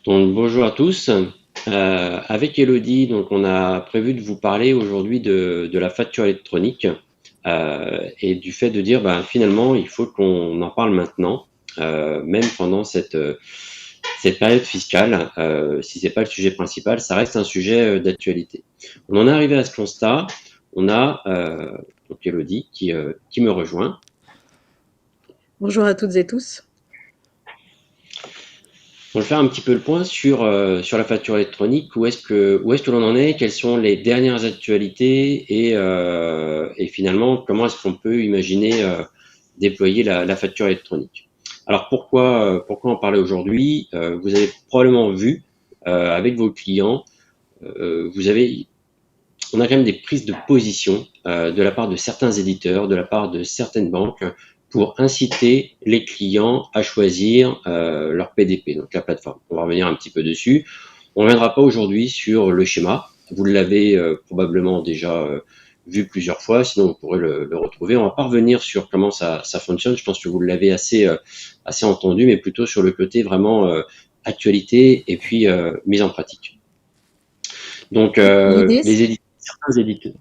Donc, bonjour à tous. Avec Elodie, donc on a prévu de vous parler aujourd'hui de la facture électronique et du fait de dire finalement il faut qu'on en parle maintenant, même pendant cette période fiscale. Si c'est pas le sujet principal, ça reste un sujet d'actualité. On en est arrivé à ce constat. On a donc Elodie qui me rejoint. Bonjour à toutes et tous. On va faire un petit peu le point sur la facture électronique. Où est-ce que l'on en est? Quelles sont les dernières actualités? Et finalement, comment est-ce qu'on peut imaginer déployer la facture électronique? Alors pourquoi en parler aujourd'hui? Vous avez probablement vu avec vos clients, vous avez on a quand même des prises de position de la part de certains éditeurs, de la part de certaines banques, pour inciter les clients à choisir leur PDP, donc la plateforme. On va revenir un petit peu dessus. On ne reviendra pas aujourd'hui sur le schéma. Vous l'avez probablement déjà vu plusieurs fois, sinon vous pourrez le retrouver. On va pas revenir sur comment ça fonctionne. Je pense que vous l'avez assez entendu, mais plutôt sur le côté vraiment actualité et puis mise en pratique. Donc L'idée, certains éditeurs.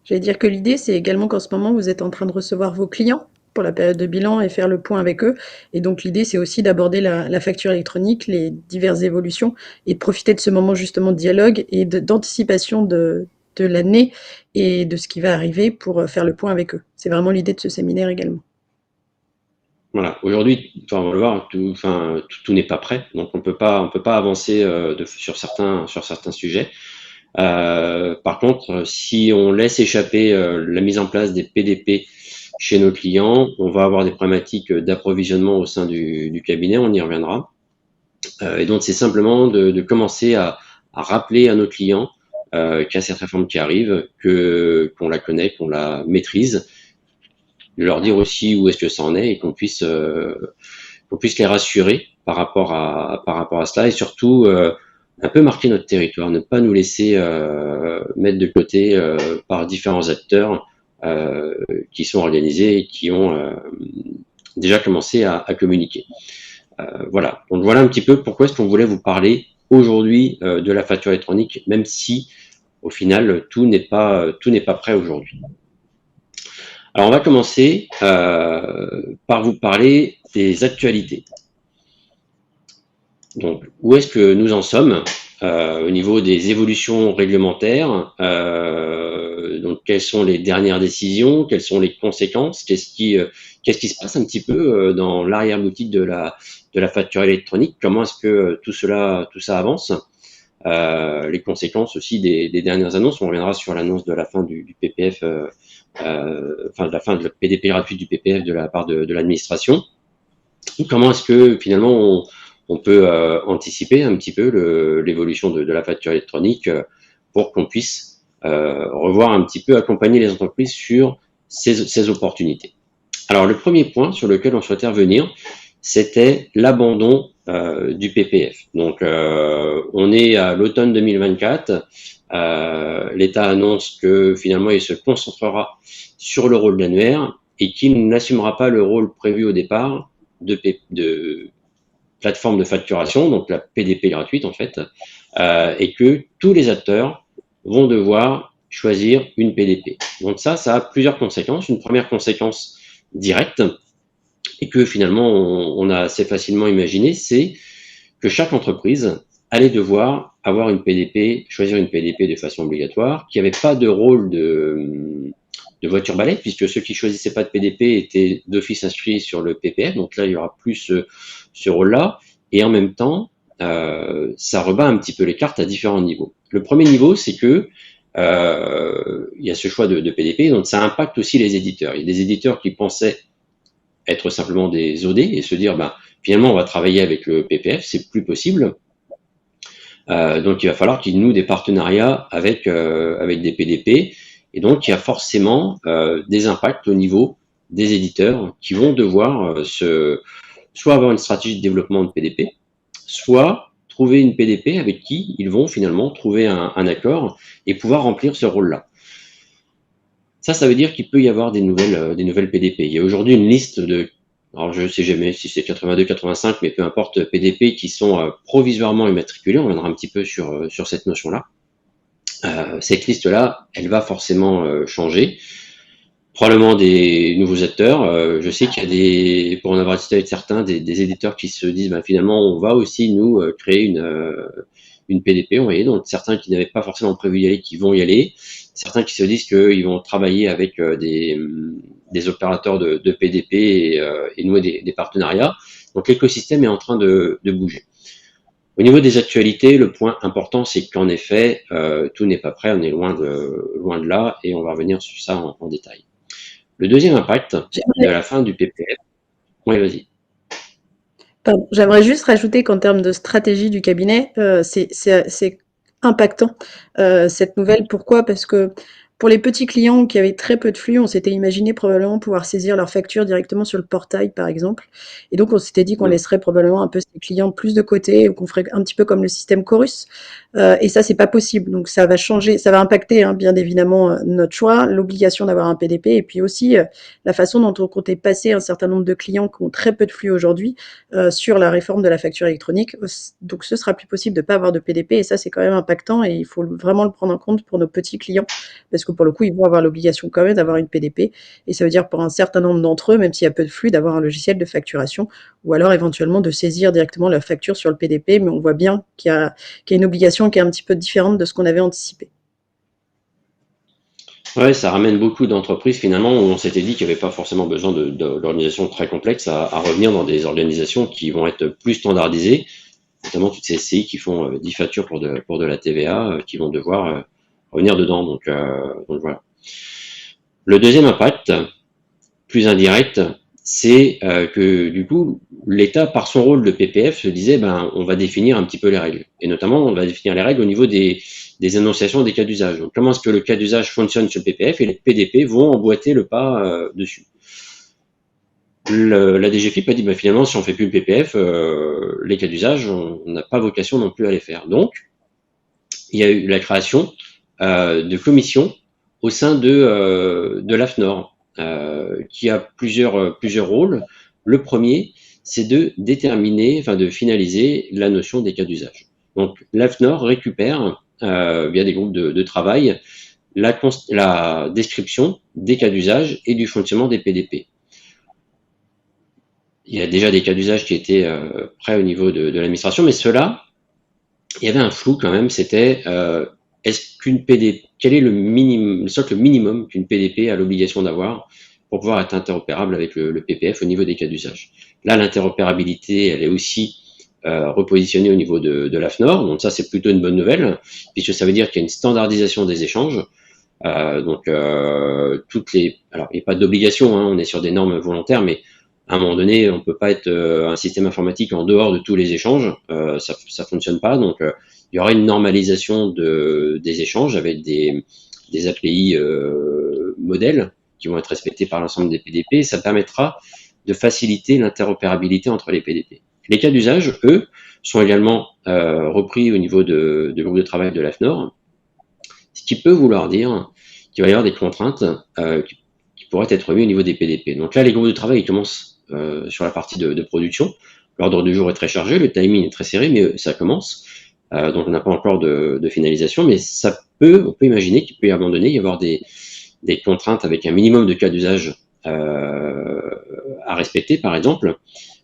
j'allais dire que l'idée, c'est également qu'en ce moment, vous êtes en train de recevoir vos clients pour la période de bilan et faire le point avec eux. Et donc, l'idée, c'est aussi d'aborder la facture électronique, les diverses évolutions et de profiter de ce moment justement de dialogue et d'anticipation de l'année et de ce qui va arriver pour faire le point avec eux. C'est vraiment l'idée de ce séminaire également. Voilà. Aujourd'hui, enfin, on va le voir, tout n'est pas prêt, donc on peut pas avancer sur certains sujets. Par contre, si on laisse échapper la mise en place des PDP chez nos clients, on va avoir des problématiques d'approvisionnement au sein du cabinet, on y reviendra. Et donc, c'est simplement de commencer à rappeler à nos clients qu'il y a cette réforme qui arrive, qu'on la connaît, qu'on la maîtrise, de leur dire aussi où est-ce que ça en est et qu'on puisse les rassurer par rapport à cela et surtout un peu marquer notre territoire, ne pas nous laisser mettre de côté par différents acteurs qui sont organisés et qui ont déjà commencé à communiquer. Voilà. Donc voilà un petit peu pourquoi est-ce qu'on voulait vous parler aujourd'hui de la facture électronique, même si au final tout n'est pas prêt aujourd'hui. Alors on va commencer par vous parler des actualités. Donc, où est-ce que nous en sommes au niveau des évolutions réglementaires? Donc, quelles sont les dernières décisions? Quelles sont les conséquences? Qu'est-ce qui se passe un petit peu dans l'arrière-boutique de la facture électronique? Comment est-ce que tout ça avance? Les conséquences aussi des dernières annonces. On reviendra sur l'annonce de la fin du PPF, enfin de la fin de la PDP gratuite du PPF de la part de l'administration. Comment est-ce que finalement on peut anticiper un petit peu l'évolution de la facture électronique pour qu'on puisse revoir un petit peu, accompagner les entreprises sur ces opportunités. Alors le premier point sur lequel on souhaitait revenir, c'était l'abandon du PPF. Donc on est à l'automne 2024. L'État annonce que finalement il se concentrera sur le rôle d'annuaire et qu'il n'assumera pas le rôle prévu au départ de plateforme de facturation, donc la PDP gratuite en fait, et que tous les acteurs vont devoir choisir une PDP. Donc ça a plusieurs conséquences. Une première conséquence directe, et que finalement on a assez facilement imaginé, c'est que chaque entreprise allait devoir avoir une PDP, choisir une PDP de façon obligatoire, qui n'avait pas de rôle de voiture balai, puisque ceux qui choisissaient pas de PDP étaient d'office inscrits sur le PPF. Donc là, il y aura plus ce rôle-là. Et en même temps, ça rebat un petit peu les cartes à différents niveaux. Le premier niveau, c'est que il y a ce choix de PDP, donc ça impacte aussi les éditeurs. Il y a des éditeurs qui pensaient être simplement des OD et se dire, finalement, on va travailler avec le PPF, c'est plus possible. Donc, il va falloir qu'ils nouent des partenariats avec des PDP. Et donc, il y a forcément des impacts au niveau des éditeurs qui vont devoir soit avoir une stratégie de développement de PDP, soit trouver une PDP avec qui ils vont finalement trouver un accord et pouvoir remplir ce rôle-là. Ça veut dire qu'il peut y avoir des nouvelles PDP. Il y a aujourd'hui une liste de alors je ne sais jamais si c'est 82, 85, mais peu importe, PDP qui sont provisoirement immatriculés. On reviendra un petit peu sur cette notion-là. Cette liste-là, elle va forcément changer. Probablement des nouveaux acteurs. Je sais qu'il y a pour en avoir discuté avec certains, des éditeurs qui se disent, finalement, on va aussi nous créer une PDP. Vous voyez, donc certains qui n'avaient pas forcément prévu d'y aller, qui vont y aller. Certains qui se disent qu'ils vont travailler avec des opérateurs de PDP et nouer des partenariats. Donc l'écosystème est en train de bouger. Au niveau des actualités, le point important, c'est qu'en effet, tout n'est pas prêt, on est loin de là, et on va revenir sur ça en détail. Le deuxième impact de la fin du PPF. Oui, vas-y. J'aimerais juste rajouter qu'en termes de stratégie du cabinet, c'est impactant, cette nouvelle. Pourquoi? Parce que pour les petits clients qui avaient très peu de flux, on s'était imaginé probablement pouvoir saisir leurs factures directement sur le portail, par exemple. Et donc, on s'était dit qu'on laisserait probablement un peu ces clients plus de côté, ou qu'on ferait un petit peu comme le système Chorus. Et ça, c'est pas possible. Donc, ça va changer, ça va impacter, hein, bien évidemment, notre choix, l'obligation d'avoir un PDP, et puis aussi la façon dont on comptait passer un certain nombre de clients qui ont très peu de flux aujourd'hui sur la réforme de la facture électronique. Donc, ce sera plus possible de ne pas avoir de PDP, et ça, c'est quand même impactant, et il faut vraiment le prendre en compte pour nos petits clients, parce que pour le coup, ils vont avoir l'obligation quand même d'avoir une PDP, et ça veut dire pour un certain nombre d'entre eux, même s'il y a peu de flux, d'avoir un logiciel de facturation, ou alors éventuellement de saisir directement la facture sur le PDP, mais on voit bien qu'il y a une obligation qui est un petit peu différente de ce qu'on avait anticipé. Ouais, ça ramène beaucoup d'entreprises finalement où on s'était dit qu'il n'y avait pas forcément besoin d'organisations très complexes à revenir dans des organisations qui vont être plus standardisées, notamment toutes ces SCI qui font 10 factures pour de la TVA, qui vont devoir revenir dedans. Donc voilà. Le deuxième impact, plus indirect, c'est que du coup, l'État, par son rôle de PPF, se disait, on va définir un petit peu les règles. Et notamment, on va définir les règles au niveau des annonciations des cas d'usage. Donc, comment est-ce que le cas d'usage fonctionne sur le PPF, et les PDP vont emboîter le pas dessus. La DGFiP a dit, finalement, si on fait plus le PPF, les cas d'usage, on n'a pas vocation non plus à les faire. Donc, il y a eu la création de commissions au sein de l'AFNOR, qui a plusieurs rôles. Le premier, c'est de déterminer, de finaliser la notion des cas d'usage. Donc, l'AFNOR récupère, via des groupes de travail, la description des cas d'usage et du fonctionnement des PDP. Il y a déjà des cas d'usage qui étaient prêts au niveau de l'administration, mais ceux-là, il y avait un flou quand même, c'était est-ce qu'une PDP, quel est le socle minimum qu'une PDP a l'obligation d'avoir pour pouvoir être interopérable avec le PPF au niveau des cas d'usage. Là, l'interopérabilité, elle est aussi repositionnée au niveau de l'AFNOR, donc ça, c'est plutôt une bonne nouvelle, puisque ça veut dire qu'il y a une standardisation des échanges. Alors, il n'y a pas d'obligation, hein, on est sur des normes volontaires, mais à un moment donné, on peut pas être un système informatique en dehors de tous les échanges, ça fonctionne pas, donc il y aura une normalisation des échanges avec des API modèles qui vont être respectés par l'ensemble des PDP, et ça permettra de faciliter l'interopérabilité entre les PDP. Les cas d'usage, eux, sont également repris au niveau du groupe de travail de l'AFNOR, ce qui peut vouloir dire qu'il va y avoir des contraintes qui pourraient être mises au niveau des PDP. Donc là, les groupes de travail ils commencent sur la partie de production. L'ordre du jour est très chargé, le timing est très serré, mais ça commence. Donc on n'a pas encore de finalisation, mais on peut imaginer qu'il peut à un moment donné y avoir des contraintes avec un minimum de cas d'usage à respecter, par exemple,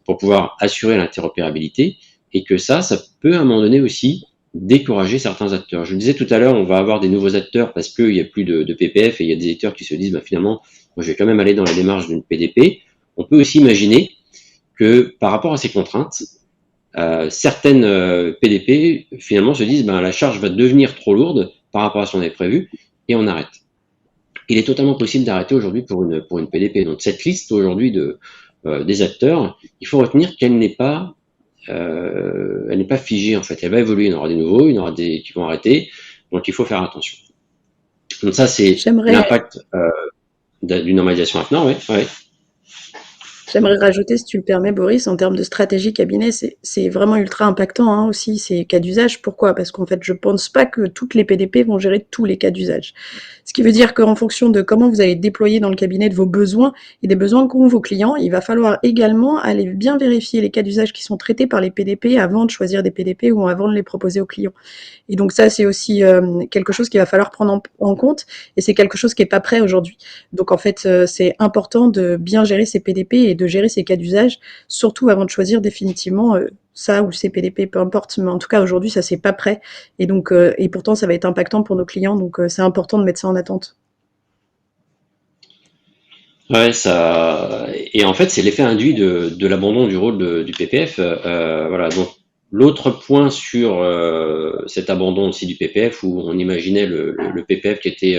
pour pouvoir assurer l'interopérabilité, et que ça peut à un moment donné aussi décourager certains acteurs. Je le disais tout à l'heure, on va avoir des nouveaux acteurs parce qu'il n'y a plus de PPF, et il y a des acteurs qui se disent finalement, moi je vais quand même aller dans la démarche d'une PDP. On peut aussi imaginer que par rapport à ces contraintes, certaines PDP finalement se disent la charge va devenir trop lourde par rapport à ce qu'on avait prévu, et on arrête. Il est totalement possible d'arrêter aujourd'hui pour une PDP. Donc cette liste aujourd'hui des acteurs, il faut retenir qu'elle n'est pas figée en fait. Elle va évoluer. Il y en aura des nouveaux, il y en aura des qui vont arrêter. Donc il faut faire attention. Donc ça c'est l'impact d'une normalisation AFNOR, ouais. J'aimerais rajouter, si tu le permets, Boris, en termes de stratégie cabinet, c'est vraiment ultra impactant hein, aussi ces cas d'usage. Pourquoi? Parce qu'en fait, je pense pas que toutes les PDP vont gérer tous les cas d'usage. Ce qui veut dire qu'en fonction de comment vous allez déployer dans le cabinet de vos besoins et des besoins qu'ont vos clients, il va falloir également aller bien vérifier les cas d'usage qui sont traités par les PDP avant de choisir des PDP ou avant de les proposer aux clients. Et donc ça, c'est aussi quelque chose qu'il va falloir prendre en compte et c'est quelque chose qui n'est pas prêt aujourd'hui. Donc en fait, c'est important de bien gérer ces PDP et de gérer ces cas d'usage, surtout avant de choisir définitivement ça ou ces PDP, peu importe. Mais en tout cas, aujourd'hui, ça, c'est pas prêt. Et donc, et pourtant, ça va être impactant pour nos clients. Donc, c'est important de mettre ça en attente. Ouais, ça. Et en fait, c'est l'effet induit de l'abandon du rôle du PPF. Voilà. Donc, l'autre point sur cet abandon aussi du PPF, où on imaginait le PPF qui était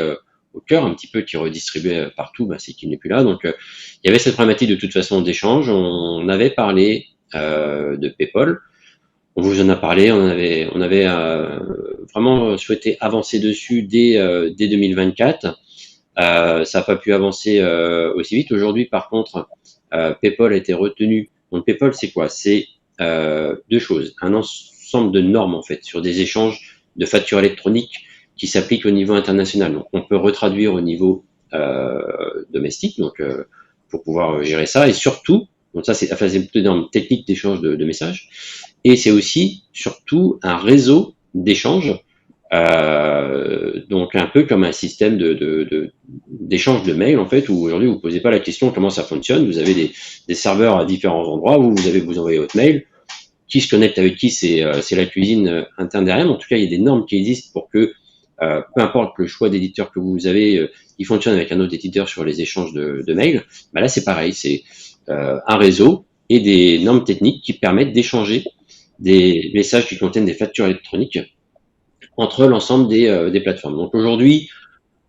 au cœur un petit peu, qui redistribuait partout, bah, c'est qu'il n'est plus là. Donc, il y avait cette problématique de toute façon d'échange. On avait parlé de PayPal. On vous en a parlé. On avait vraiment souhaité avancer dessus dès 2024. Ça n'a pas pu avancer aussi vite. Aujourd'hui, par contre, PayPal a été retenu. Donc, PayPal, c'est quoi? C'est deux choses. Un ensemble de normes, en fait, sur des échanges de factures électroniques qui s'appliquent au niveau international. Donc, on peut retraduire au niveau domestique, donc pour pouvoir gérer ça. Et surtout, donc ça, c'est plutôt des normes techniques d'échange de messages. Et c'est aussi, surtout, un réseau d'échanges donc un peu comme un système d'échange de mails en fait, où aujourd'hui vous ne posez pas la question comment ça fonctionne, vous avez des serveurs à différents endroits où vous envoyez votre mail, qui se connecte avec qui, c'est la cuisine interne derrière, mais en tout cas il y a des normes qui existent pour que peu importe le choix d'éditeur que vous avez, il fonctionne avec un autre éditeur sur les échanges de mails. Bah là c'est pareil, c'est un réseau et des normes techniques qui permettent d'échanger des messages qui contiennent des factures électroniques entre l'ensemble des plateformes. Donc aujourd'hui,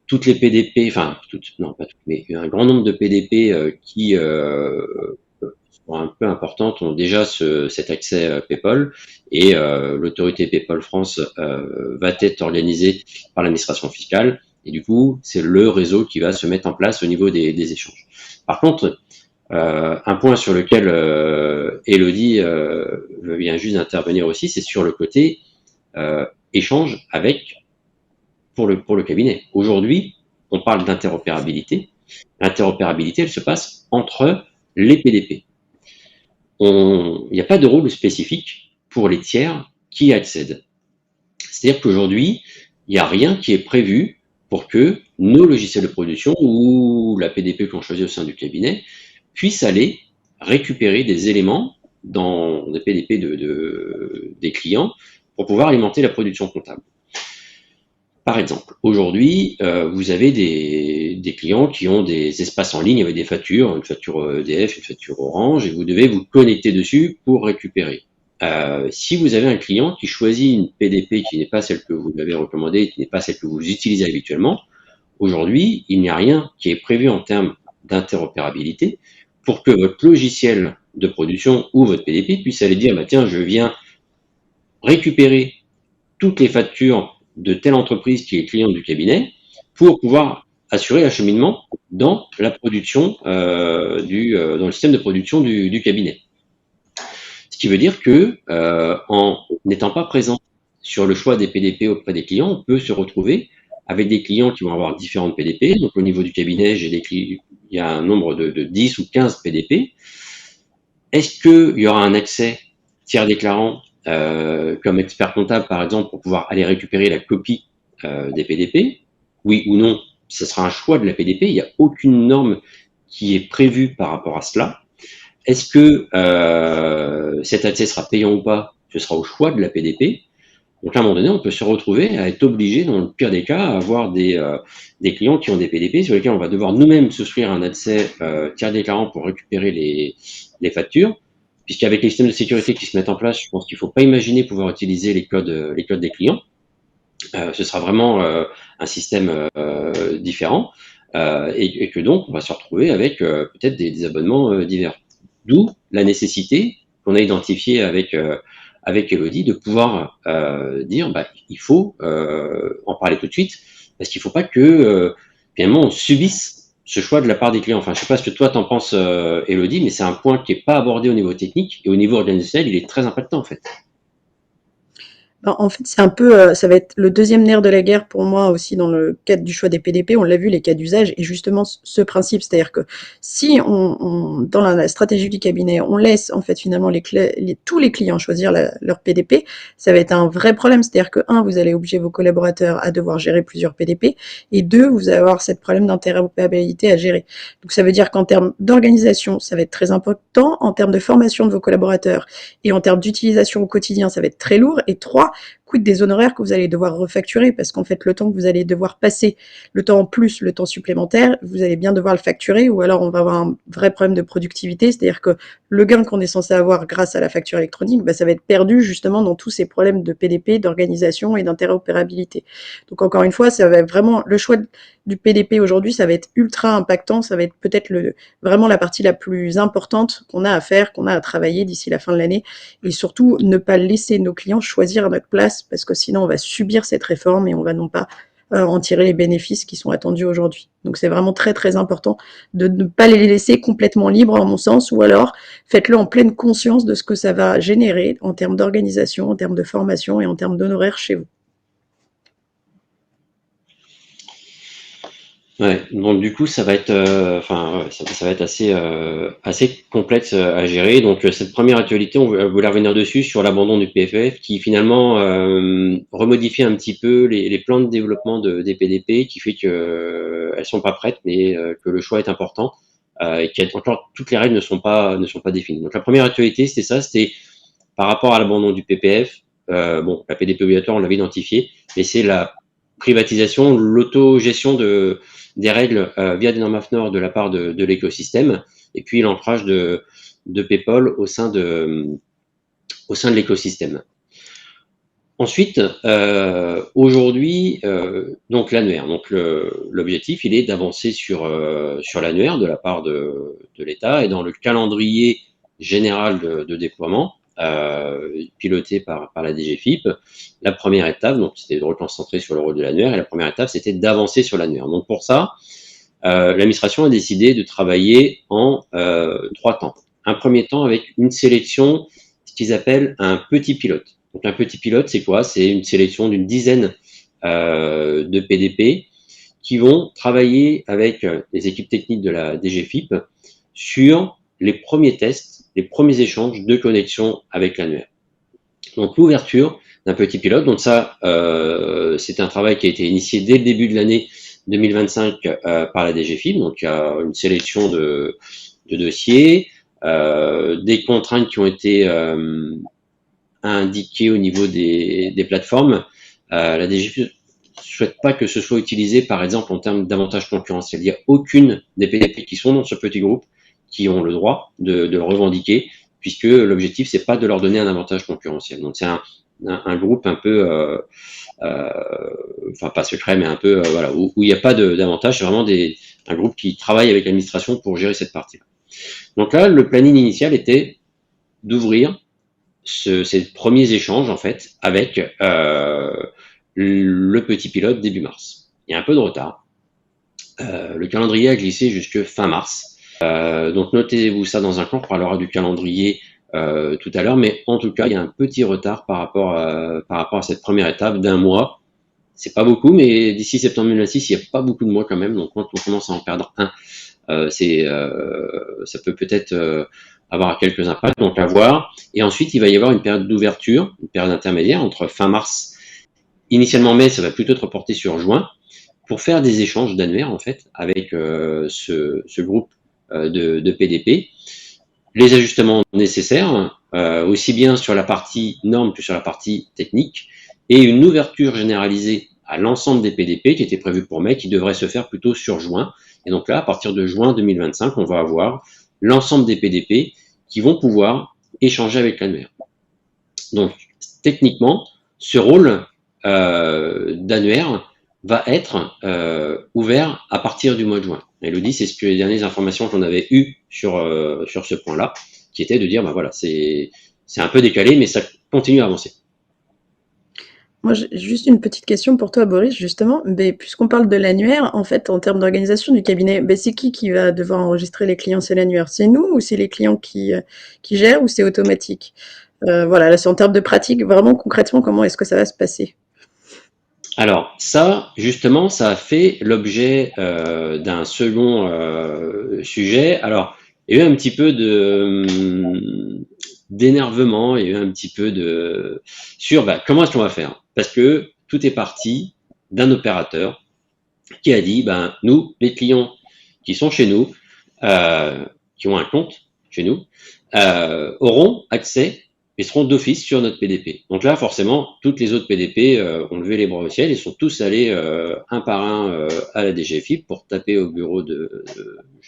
toutes les PDP, enfin toutes, non pas toutes, mais un grand nombre de PDP qui sont un peu importantes ont déjà cet accès PayPal et l'autorité PayPal France va être organisée par l'administration fiscale et du coup c'est le réseau qui va se mettre en place au niveau des échanges. Par contre, un point sur lequel Elodie vient juste d'intervenir aussi, c'est sur le côté échange avec pour le cabinet. Aujourd'hui, on parle d'interopérabilité. L'interopérabilité, elle se passe entre les PDP. Il n'y a pas de rôle spécifique pour les tiers qui accèdent. C'est-à-dire qu'aujourd'hui, il n'y a rien qui est prévu pour que nos logiciels de production ou la PDP qu'on choisit au sein du cabinet puissent aller récupérer des éléments dans des PDP des clients pour pouvoir alimenter la production comptable. Par exemple, aujourd'hui, vous avez des clients qui ont des espaces en ligne avec des factures, une facture EDF, une facture Orange, et vous devez vous connecter dessus pour récupérer. Si vous avez un client qui choisit une PDP qui n'est pas celle que vous lui avez recommandée, qui n'est pas celle que vous utilisez habituellement, aujourd'hui, il n'y a rien qui est prévu en termes d'interopérabilité pour que votre logiciel de production ou votre PDP puisse aller dire, bah, tiens, je viens récupérer toutes les factures de telle entreprise qui est client du cabinet pour pouvoir assurer l'acheminement dans la production dans le système de production du cabinet. Ce qui veut dire que en n'étant pas présent sur le choix des PDP auprès des clients, on peut se retrouver avec des clients qui vont avoir différentes PDP. Donc au niveau du cabinet, il y a un nombre de 10 ou 15 PDP. Est-ce qu'il y aura un accès tiers déclarant comme expert comptable, par exemple, pour pouvoir aller récupérer la copie des PDP? Oui ou non, ce sera un choix de la PDP. Il n'y a aucune norme qui est prévue par rapport à cela. Est-ce que cet accès sera payant ou pas? Ce sera au choix de la PDP. Donc à un moment donné, on peut se retrouver à être obligé, dans le pire des cas, à avoir des clients qui ont des PDP sur lesquels on va devoir nous-mêmes souscrire un accès tiers déclarant pour récupérer les factures. Puisqu'avec les systèmes de sécurité qui se mettent en place, je pense qu'il ne faut pas imaginer pouvoir utiliser les codes des clients. Ce sera vraiment un système différent et que donc on va se retrouver avec peut-être des abonnements divers. D'où la nécessité qu'on a identifiée avec Elodie de pouvoir dire bah, il faut en parler tout de suite parce qu'il ne faut pas que finalement on subisse ce choix de la part des clients. Enfin, je sais pas ce que toi t'en penses, Elodie, mais c'est un point qui est pas abordé au niveau technique et au niveau organisationnel, il est très impactant en fait. En fait, c'est un peu, ça va être le deuxième nerf de la guerre pour moi aussi dans le cadre du choix des PDP. On l'a vu, les cas d'usage et justement ce principe, c'est-à-dire que si dans la stratégie du cabinet, on laisse en fait finalement tous les clients choisir leur PDP, ça va être un vrai problème. C'est-à-dire que un, vous allez obliger vos collaborateurs à devoir gérer plusieurs PDP et deux, vous allez avoir cette problème d'interopérabilité à gérer. Donc ça veut dire qu'en termes d'organisation, ça va être très important. En termes de formation de vos collaborateurs et en termes d'utilisation au quotidien, ça va être très lourd. Et trois, quid des honoraires que vous allez devoir refacturer, parce qu'en fait, le temps que vous allez devoir passer, le temps en plus, le temps supplémentaire, vous allez bien devoir le facturer, ou alors on va avoir un vrai problème de productivité, c'est-à-dire que le gain qu'on est censé avoir grâce à la facture électronique, bah, ça va être perdu justement dans tous ces problèmes de PDP, d'organisation et d'interopérabilité. Donc encore une fois, ça va être vraiment le choix du PDP aujourd'hui, ça va être ultra impactant, ça va être peut-être vraiment la partie la plus importante qu'on a à faire, qu'on a à travailler d'ici la fin de l'année, et surtout ne pas laisser nos clients choisir à notre place, parce que sinon on va subir cette réforme et on va non pas en tirer les bénéfices qui sont attendus aujourd'hui. Donc c'est vraiment très très important de ne pas les laisser complètement libres, à mon sens, ou alors faites-le en pleine conscience de ce que ça va générer en termes d'organisation, en termes de formation et en termes d'honoraires chez vous. Ouais, donc du coup, ça va être, enfin, ouais, ça va être assez complexe à gérer. Donc cette première actualité, on voulait revenir dessus sur l'abandon du PFF, qui finalement remodifie un petit peu les plans de développement des PDP, qui fait que elles sont pas prêtes, mais que le choix est important et encore toutes les règles ne sont pas définies. Donc la première actualité, c'était ça, c'était par rapport à l'abandon du PPF. Bon, la PDP obligatoire, on l'avait identifié, mais c'est la privatisation, l'autogestion des règles via des normes AFNOR de la part de l'écosystème, et puis l'ancrage de PayPal au sein de l'écosystème. Ensuite, aujourd'hui, donc l'annuaire. Donc l'objectif, il est d'avancer sur l'annuaire de la part de l'État et dans le calendrier général de déploiement piloté par la DGFiP. La première étape, donc c'était de reconcentrer sur le rôle de l'annuaire, et la première étape, c'était d'avancer sur l'annuaire. Donc pour ça, l'administration a décidé de travailler en 3 temps. Un premier temps avec une sélection, ce qu'ils appellent un petit pilote. Donc un petit pilote, c'est quoi? C'est une sélection d'une dizaine de PDP qui vont travailler avec les équipes techniques de la DGFiP sur les premiers tests, les premiers échanges de connexion avec l'annuaire. Donc l'ouverture d'un petit pilote, donc ça, c'est un travail qui a été initié dès le début de l'année 2025 par la DGFiP, donc il y a une sélection de dossiers, des contraintes qui ont été indiquées au niveau des plateformes. La DGFiP souhaite pas que ce soit utilisé, par exemple, en termes d'avantages concurrentiels. Il n'y a aucune des PDP qui sont dans ce petit groupe qui ont le droit de le revendiquer, puisque l'objectif, c'est pas de leur donner un avantage concurrentiel. Donc, c'est un groupe un peu, enfin, pas secret, mais un peu, voilà, où il n'y a pas d'avantage. C'est vraiment un groupe qui travaille avec l'administration pour gérer cette partie. Donc là, le planning initial était d'ouvrir ces premiers échanges, en fait, avec le petit pilote début mars. Il y a un peu de retard. Le calendrier a glissé jusque fin mars. Donc notez-vous ça dans un coin, on parlera du calendrier tout à l'heure, mais en tout cas, il y a un petit retard par rapport à cette première étape d'un mois. C'est pas beaucoup, mais d'ici septembre 2026, il n'y a pas beaucoup de mois quand même, donc quand on commence à en perdre un, ça peut peut-être avoir quelques impacts, donc à voir. Et ensuite, il va y avoir une période d'ouverture, une période intermédiaire entre fin mars, initialement mai, ça va plutôt être reporté sur juin, pour faire des échanges d'annuaires en fait avec ce groupe de PDP, les ajustements nécessaires, aussi bien sur la partie norme que sur la partie technique, et une ouverture généralisée à l'ensemble des PDP qui était prévue pour mai, qui devrait se faire plutôt sur juin. Et donc là, à partir de juin 2025, on va avoir l'ensemble des PDP qui vont pouvoir échanger avec l'annuaire. Donc, techniquement, ce rôle d'annuaire va être ouvert à partir du mois de juin. Elodie, c'est ce que les dernières informations qu'on avait eues sur ce point-là, qui était de dire, ben voilà, c'est un peu décalé, mais ça continue à avancer. Moi, j'ai juste une petite question pour toi, Boris, justement. Mais puisqu'on parle de l'annuaire, en fait, en termes d'organisation du cabinet, c'est qui va devoir enregistrer les clients? C'est l'annuaire? C'est nous ou c'est les clients qui gèrent ou c'est automatique? Voilà, là, c'est en termes de pratique, vraiment concrètement, comment est-ce que ça va se passer? Alors ça, justement, ça a fait l'objet d'un second sujet. Alors, il y a eu un petit peu d'énervement, il y a eu un petit peu de sur comment est-ce qu'on va faire? Parce que tout est parti d'un opérateur qui a dit, nous, les clients qui sont chez nous, qui ont un compte chez nous, auront accès et seront d'office sur notre PDP. Donc là, forcément, toutes les autres PDP ont levé les bras au ciel et sont tous allés un par un à la DGFiP pour taper au bureau je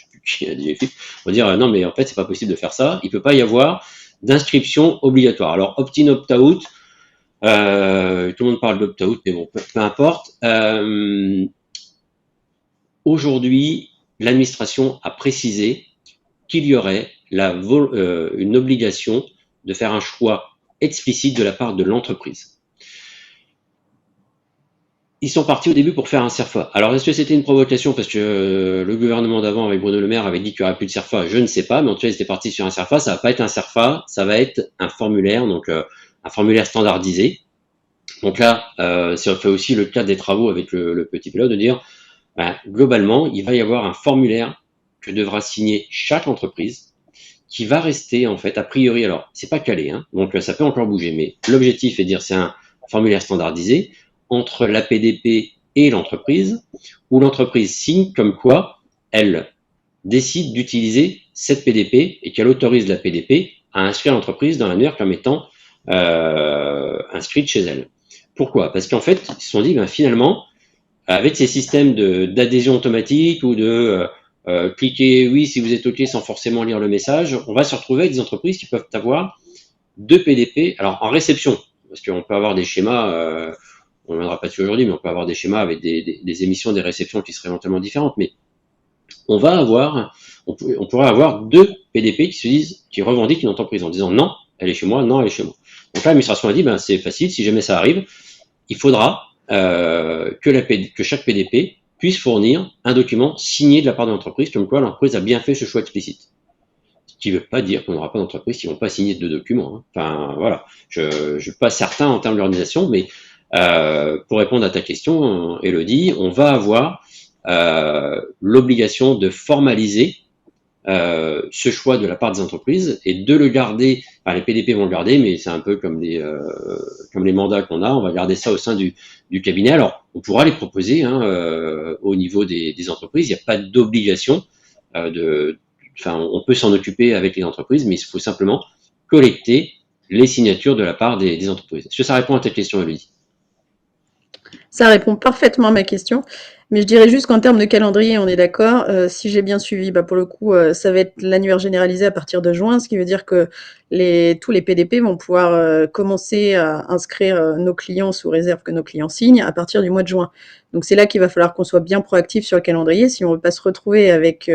sais plus qui est la DGFiP, pour dire non mais en fait c'est pas possible de faire ça, il peut pas y avoir d'inscription obligatoire. Alors opt-in, opt-out, tout le monde parle d'opt-out, mais bon, peu importe. Aujourd'hui, l'administration a précisé qu'il y aurait une obligation de faire un choix explicite de la part de l'entreprise. Ils sont partis au début pour faire un CERFA. Alors, est-ce que c'était une provocation parce que le gouvernement d'avant, avec Bruno Le Maire, avait dit qu'il n'y aurait plus de CERFA? Je ne sais pas, mais en tout cas, ils étaient partis sur un CERFA. Ça va pas être un CERFA, ça va être un formulaire, donc un formulaire standardisé. Donc là, c'est fait aussi le cadre des travaux avec le petit pilote de dire, globalement, il va y avoir un formulaire que devra signer chaque entreprise qui va rester en fait a priori, alors c'est pas calé, hein, donc ça peut encore bouger, mais l'objectif est de dire c'est un formulaire standardisé entre la PDP et l'entreprise, où l'entreprise signe comme quoi elle décide d'utiliser cette PDP et qu'elle autorise la PDP à inscrire l'entreprise dans l'annuaire comme étant inscrite chez elle. Pourquoi? Parce qu'en fait, ils se sont dit, finalement, avec ces systèmes d'adhésion automatique ou de cliquez oui si vous êtes OK sans forcément lire le message, on va se retrouver avec des entreprises qui peuvent avoir deux PDP, alors en réception, parce qu'on peut avoir des schémas, on ne viendra pas dessus aujourd'hui, mais on peut avoir des schémas avec des émissions, des réceptions qui seraient éventuellement différentes, mais on pourrait avoir deux PDP qui revendiquent une entreprise en disant non, elle est chez moi, non, elle est chez moi. Donc là, l'administration a dit, c'est facile, si jamais ça arrive, il faudra que chaque PDP puisse fournir un document signé de la part de l'entreprise, comme quoi l'entreprise a bien fait ce choix explicite. Ce qui ne veut pas dire qu'on n'aura pas d'entreprises qui ne vont pas signer deux documents. Hein. Enfin, voilà. Je ne suis pas certain en termes d'organisation, mais pour répondre à ta question, Elodie, on va avoir l'obligation de formaliser ce choix de la part des entreprises et de le garder. Les PDP vont le garder, mais c'est un peu comme les mandats qu'on a. On va garder ça au sein du cabinet. Alors, on pourra les proposer au niveau des entreprises. Il n'y a pas d'obligation on peut s'en occuper avec les entreprises, mais il faut simplement collecter les signatures de la part des entreprises. Est-ce que ça répond à ta question, Elodie? Ça répond parfaitement à ma question, mais je dirais juste qu'en termes de calendrier, on est d'accord. Si j'ai bien suivi, pour le coup, ça va être l'annuaire généralisé à partir de juin, ce qui veut dire que tous les PDP vont pouvoir commencer à inscrire nos clients sous réserve que nos clients signent à partir du mois de juin. Donc c'est là qu'il va falloir qu'on soit bien proactif sur le calendrier si on veut pas se retrouver avec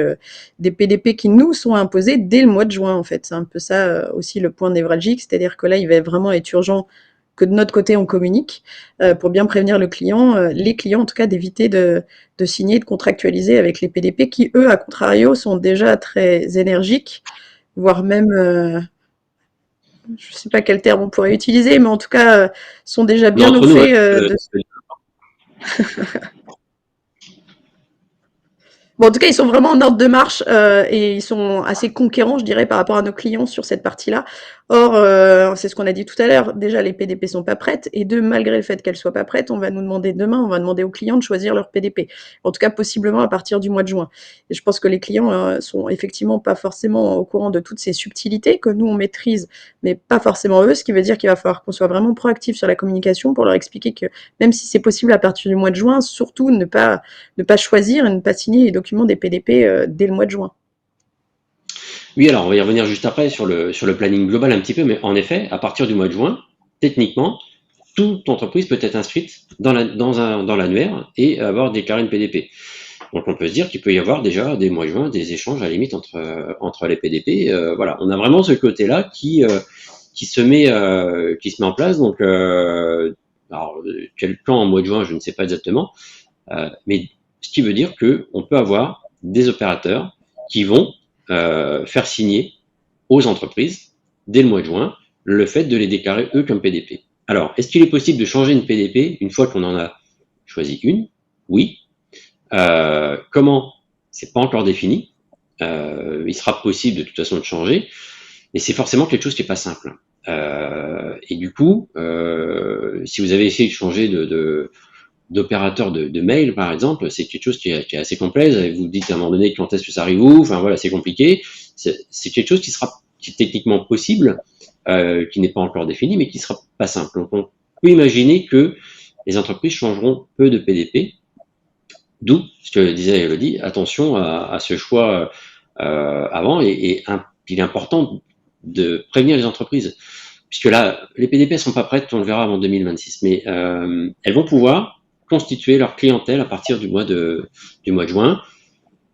des PDP qui nous sont imposés dès le mois de juin, en fait. C'est un peu ça aussi le point névralgique, c'est-à-dire que là, il va vraiment être urgent que de notre côté, on communique pour bien prévenir les clients en tout cas, d'éviter de signer, de contractualiser avec les PDP qui, eux, à contrario, sont déjà très énergiques, voire même, je ne sais pas quel terme on pourrait utiliser, mais en tout cas, sont déjà bien au fait de... Bon, en tout cas, ils sont vraiment en ordre de marche et ils sont assez conquérants, je dirais, par rapport à nos clients sur cette partie-là. Or, c'est ce qu'on a dit tout à l'heure, déjà, les PDP sont pas prêtes et deux, malgré le fait qu'elles soient pas prêtes, on va nous demander demain, on va demander aux clients de choisir leur PDP. En tout cas, possiblement à partir du mois de juin. Et je pense que les clients sont effectivement pas forcément au courant de toutes ces subtilités que nous, on maîtrise, mais pas forcément eux, ce qui veut dire qu'il va falloir qu'on soit vraiment proactif sur la communication pour leur expliquer que même si c'est possible à partir du mois de juin, surtout ne pas choisir et ne pas signer les documents des PDP dès le mois de juin. Oui, alors on va y revenir juste après sur le planning global un petit peu, mais en effet, à partir du mois de juin, techniquement, toute entreprise peut être inscrite dans l'annuaire et avoir déclaré une PDP. Donc on peut se dire qu'il peut y avoir déjà des mois de juin des échanges à la limite entre les PDP. Voilà, on a vraiment ce côté-là qui se met en place. Donc Alors, quel plan en mois de juin, je ne sais pas exactement, mais ce qui veut dire qu'on peut avoir des opérateurs qui vont faire signer aux entreprises, dès le mois de juin, le fait de les déclarer eux comme PDP. Alors, est-ce qu'il est possible de changer une PDP une fois qu'on en a choisi une? Oui. Comment? C'est pas encore défini. Il sera possible de toute façon de changer, mais c'est forcément quelque chose qui est pas simple. Et du coup, si vous avez essayé de changer d'opérateur de mail, par exemple, c'est quelque chose qui est assez complexe. Vous dites à un moment donné quand est-ce que ça arrive où, enfin voilà, c'est compliqué. C'est quelque chose qui est techniquement possible, qui n'est pas encore défini, mais qui sera pas simple. Donc on peut imaginer que les entreprises changeront peu de PDP, d'où ce que disait Elodie, attention à ce choix avant, et il est important de prévenir les entreprises, puisque là, les PDP ne sont pas prêtes, on le verra avant 2026, mais elles vont pouvoir constituer leur clientèle à partir du mois de juin.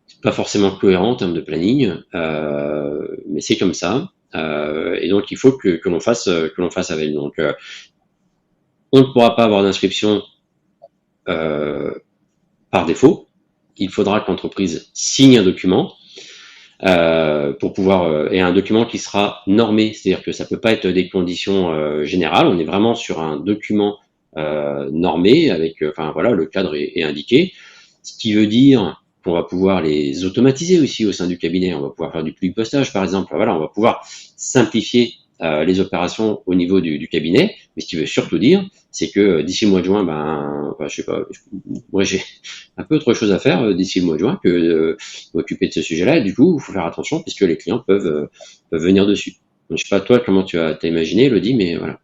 C'est pas forcément cohérent en termes de planning, mais c'est comme ça. Et donc il faut que l'on fasse avec. Donc on ne pourra pas avoir d'inscription par défaut. Il faudra que l'entreprise signe un document pour pouvoir et un document qui sera normé, c'est-à-dire que ça peut pas être des conditions générales. On est vraiment sur un document normé avec, enfin voilà, le cadre est indiqué, ce qui veut dire qu'on va pouvoir les automatiser aussi au sein du cabinet. On va pouvoir faire du postage, par exemple. Voilà, on va pouvoir simplifier les opérations au niveau du cabinet. Mais ce qui veut surtout dire, c'est que d'ici le mois de juin, je sais pas, moi j'ai un peu autre chose à faire d'ici le mois de juin que m'occuper de ce sujet-là. Et du coup, il faut faire attention puisque les clients peuvent venir dessus. Donc, je sais pas toi comment tu as imaginé, Elodie, mais voilà.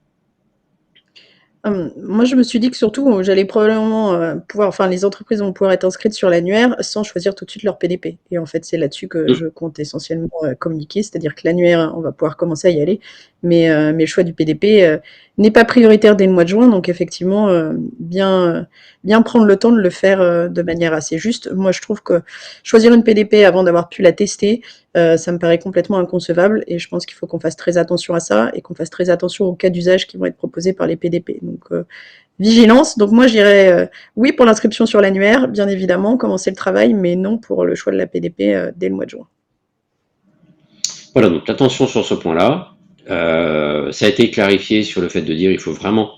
Moi, je me suis dit que surtout, j'allais probablement pouvoir, enfin, les entreprises vont pouvoir être inscrites sur l'annuaire sans choisir tout de suite leur PDP. Et en fait, c'est là-dessus que je compte essentiellement communiquer, c'est-à-dire que l'annuaire, on va pouvoir commencer à y aller, mais le choix du PDP n'est pas prioritaire dès le mois de juin, donc effectivement, bien prendre le temps de le faire de manière assez juste. Moi, je trouve que choisir une PDP avant d'avoir pu la tester, ça me paraît complètement inconcevable et je pense qu'il faut qu'on fasse très attention à ça et qu'on fasse très attention aux cas d'usage qui vont être proposés par les PDP. Donc, vigilance. Donc, moi, je dirais oui pour l'inscription sur l'annuaire, bien évidemment, commencer le travail, mais non pour le choix de la PDP dès le mois de juin. Voilà, donc attention sur ce point-là. Ça a été clarifié sur le fait de dire il faut vraiment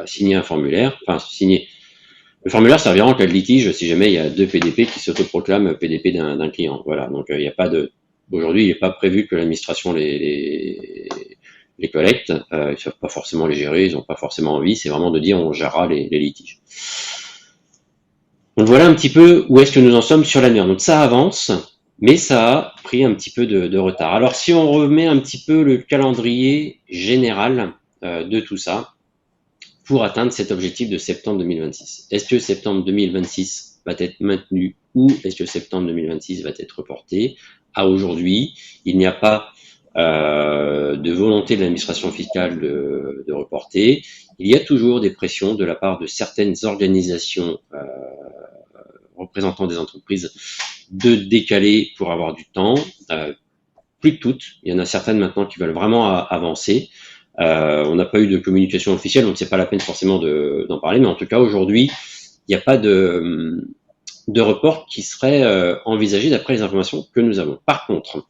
signer un formulaire, enfin signer. Le formulaire servira en cas de litige si jamais il y a deux PDP qui s'autoproclament PDP d'un client. Voilà, donc il n'y a pas de. Aujourd'hui, il n'est pas prévu que l'administration les collecte. Ils ne savent pas forcément les gérer, ils n'ont pas forcément envie. C'est vraiment de dire on gérera les litiges. Donc voilà un petit peu où est-ce que nous en sommes sur l'annuaire. Donc ça avance, mais ça a pris un petit peu de retard. Alors si on remet un petit peu le calendrier général de tout ça, pour atteindre cet objectif de septembre 2026. Est-ce que septembre 2026 va être maintenu ou est-ce que septembre 2026 va être reporté? À aujourd'hui, il n'y a pas de volonté de l'administration fiscale de reporter. Il y a toujours des pressions de la part de certaines organisations représentant des entreprises de décaler pour avoir du temps. Plus que toutes, il y en a certaines maintenant qui veulent vraiment avancer. On n'a pas eu de communication officielle, donc c'est pas la peine forcément d'en parler, mais en tout cas aujourd'hui, il n'y a pas de report qui serait envisagé d'après les informations que nous avons. Par contre,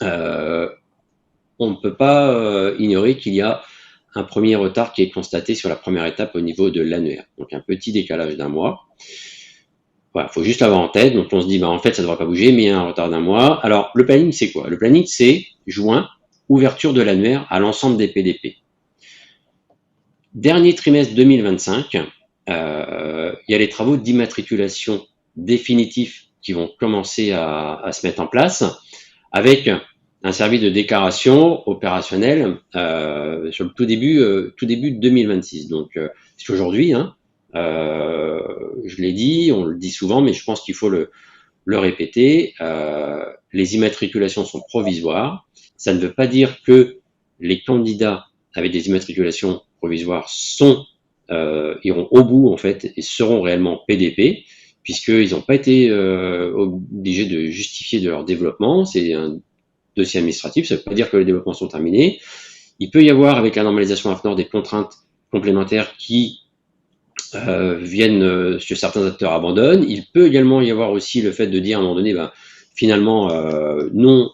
on ne peut pas ignorer qu'il y a un premier retard qui est constaté sur la première étape au niveau de l'annuaire, donc un petit décalage d'un mois. Voilà, faut juste l'avoir en tête. Donc on se dit, en fait, ça ne devrait pas bouger, mais il y a un retard d'un mois. Alors le planning, c'est quoi? Le planning, c'est juin, ouverture de l'annuaire à l'ensemble des PDP. Dernier trimestre 2025, il y a les travaux d'immatriculation définitifs qui vont commencer à se mettre en place, avec un service de déclaration opérationnel sur le tout début 2026. Donc, c'est qu'aujourd'hui, je l'ai dit, on le dit souvent, mais je pense qu'il faut le répéter, les immatriculations sont provisoires. Ça ne veut pas dire que les candidats avec des immatriculations provisoires iront au bout en fait et seront réellement PDP, puisqu'ils n'ont pas été obligés de justifier de leur développement. C'est un dossier administratif, ça ne veut pas dire que les développements sont terminés. Il peut y avoir avec la normalisation AFNOR des contraintes complémentaires qui viennent que certains acteurs abandonnent. Il peut également y avoir aussi le fait de dire à un moment donné, ben, finalement, non,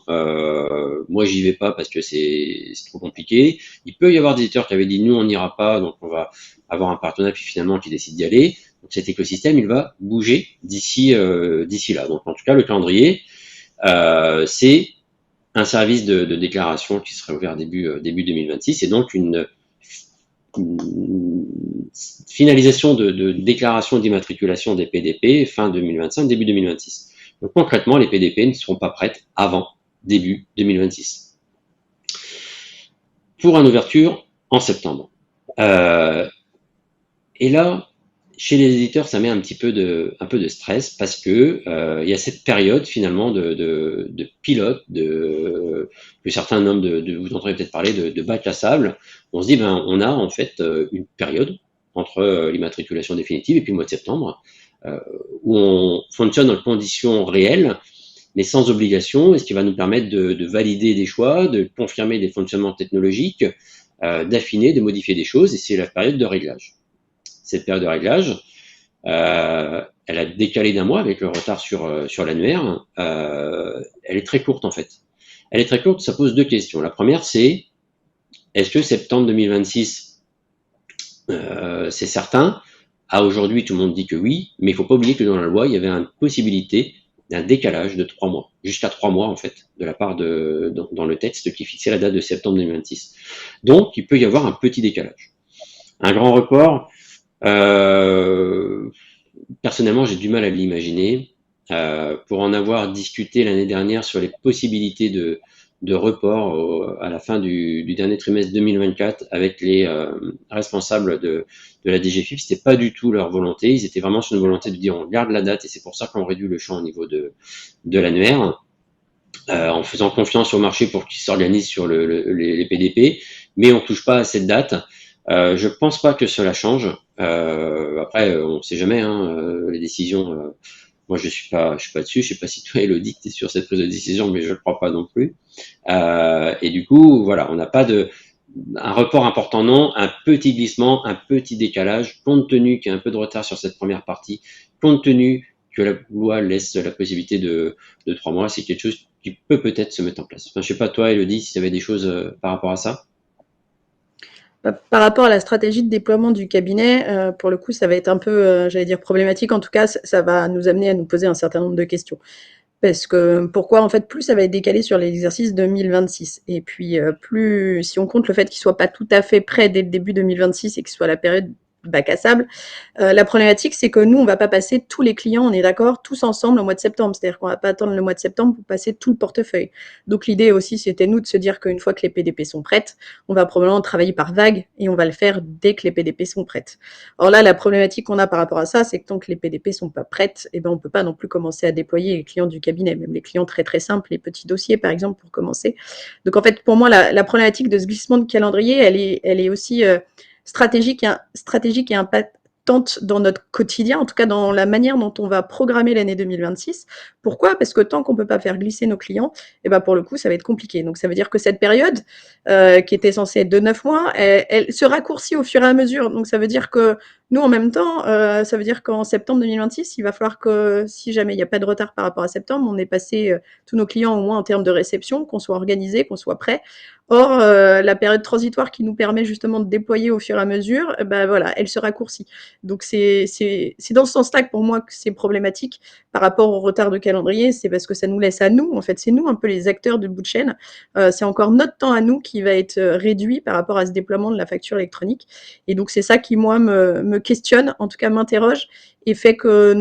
moi j'y vais pas parce que c'est trop compliqué. Il peut y avoir des éditeurs qui avaient dit nous on n'ira pas, donc on va avoir un partenaire, puis finalement qui décide d'y aller. Donc cet écosystème, il va bouger d'ici là. Donc en tout cas, le calendrier, c'est un service de déclaration qui serait ouvert début 2026, et donc une finalisation de déclaration d'immatriculation des PDP fin 2025, début 2026. Donc concrètement, les PDP ne seront pas prêtes avant début 2026. Pour une ouverture en septembre. Et là, chez les éditeurs, ça met un peu de stress parce que il y a cette période finalement de pilote, que certains nomment vous entendez peut-être parler de bac à sable. On se dit ben on a en fait une période entre l'immatriculation définitive et puis le mois de septembre où on fonctionne en conditions réelles mais sans obligation, et ce qui va nous permettre de valider des choix, de confirmer des fonctionnements technologiques, d'affiner, de modifier des choses, et c'est la période de réglage. Cette période de réglage, elle a décalé d'un mois avec le retard sur l'annuaire. Elle est très courte en fait. Elle est très courte, ça pose deux questions. La première, c'est est-ce que septembre 2026, c'est certain? À aujourd'hui, tout le monde dit que oui, mais il ne faut pas oublier que dans la loi, il y avait une possibilité d'un décalage de 3 mois, jusqu'à 3 mois en fait, de la part dans le texte qui fixait la date de septembre 2026. Donc, il peut y avoir un petit décalage. Un grand report, personnellement, j'ai du mal à l'imaginer. Pour en avoir discuté l'année dernière sur les possibilités de report à la fin du dernier trimestre 2024 avec les responsables de la DGFiP, c'était pas du tout leur volonté. Ils étaient vraiment sur une volonté de dire on garde la date et c'est pour ça qu'on réduit le champ au niveau de l'annuaire, en faisant confiance au marché pour qu'il s'organise sur les PDP, mais on touche pas à cette date. Je pense pas que cela change. Après, on sait jamais. Les décisions. Moi, je suis pas dessus. Je sais pas si toi, Elodie, tu es sur cette prise de décision, mais je ne crois pas non plus. Et du coup, voilà, on n'a pas un report important, non. Un petit glissement, un petit décalage, compte tenu qu'il y a un peu de retard sur cette première partie, compte tenu que la loi laisse la possibilité de 3 mois, c'est quelque chose qui peut peut-être se mettre en place. Enfin, je sais pas toi, Elodie, si tu avais des choses par rapport à ça. Par rapport à la stratégie de déploiement du cabinet, pour le coup, ça va être un peu, j'allais dire problématique. En tout cas, ça va nous amener à nous poser un certain nombre de questions. Parce que pourquoi en fait plus ça va être décalé sur l'exercice 2026 et puis plus si on compte le fait qu'il soit pas tout à fait prêt dès le début 2026 et que ce soit la période bac à sable, la problématique c'est que nous on va pas passer tous les clients, on est d'accord, tous ensemble au mois de septembre, c'est-à-dire qu'on va pas attendre le mois de septembre pour passer tout le portefeuille. Donc l'idée aussi c'était nous de se dire qu'une fois que les PDP sont prêtes, on va probablement travailler par vague et on va le faire dès que les PDP sont prêtes. Or là la problématique qu'on a par rapport à ça c'est que tant que les PDP sont pas prêtes, et ben on peut pas non plus commencer à déployer les clients du cabinet, même les clients très très simples, les petits dossiers par exemple pour commencer. Donc en fait pour moi la problématique de ce glissement de calendrier elle est aussi stratégique et impactante dans notre quotidien, en tout cas dans la manière dont on va programmer l'année 2026. Pourquoi? Parce que tant qu'on ne peut pas faire glisser nos clients, et ben pour le coup, ça va être compliqué. Donc ça veut dire que cette période, qui était censée être de 9 mois, elle se raccourcit au fur et à mesure. Donc ça veut dire que nous, en même temps, ça veut dire qu'en septembre 2026, il va falloir que, si jamais il n'y a pas de retard par rapport à septembre, on ait passé tous nos clients au moins en termes de réception, qu'on soit organisé, qu'on soit prêt. Or, la période transitoire qui nous permet justement de déployer au fur et à mesure, ben voilà, elle se raccourcit. Donc c'est dans ce sens-là que pour moi que c'est problématique par rapport au retard de calendrier, c'est parce que ça nous laisse à nous, en fait, c'est nous un peu les acteurs du bout de chaîne. C'est encore notre temps à nous qui va être réduit par rapport à ce déploiement de la facture électronique. Et donc c'est ça qui moi me questionne, en tout cas m'interroge et fait que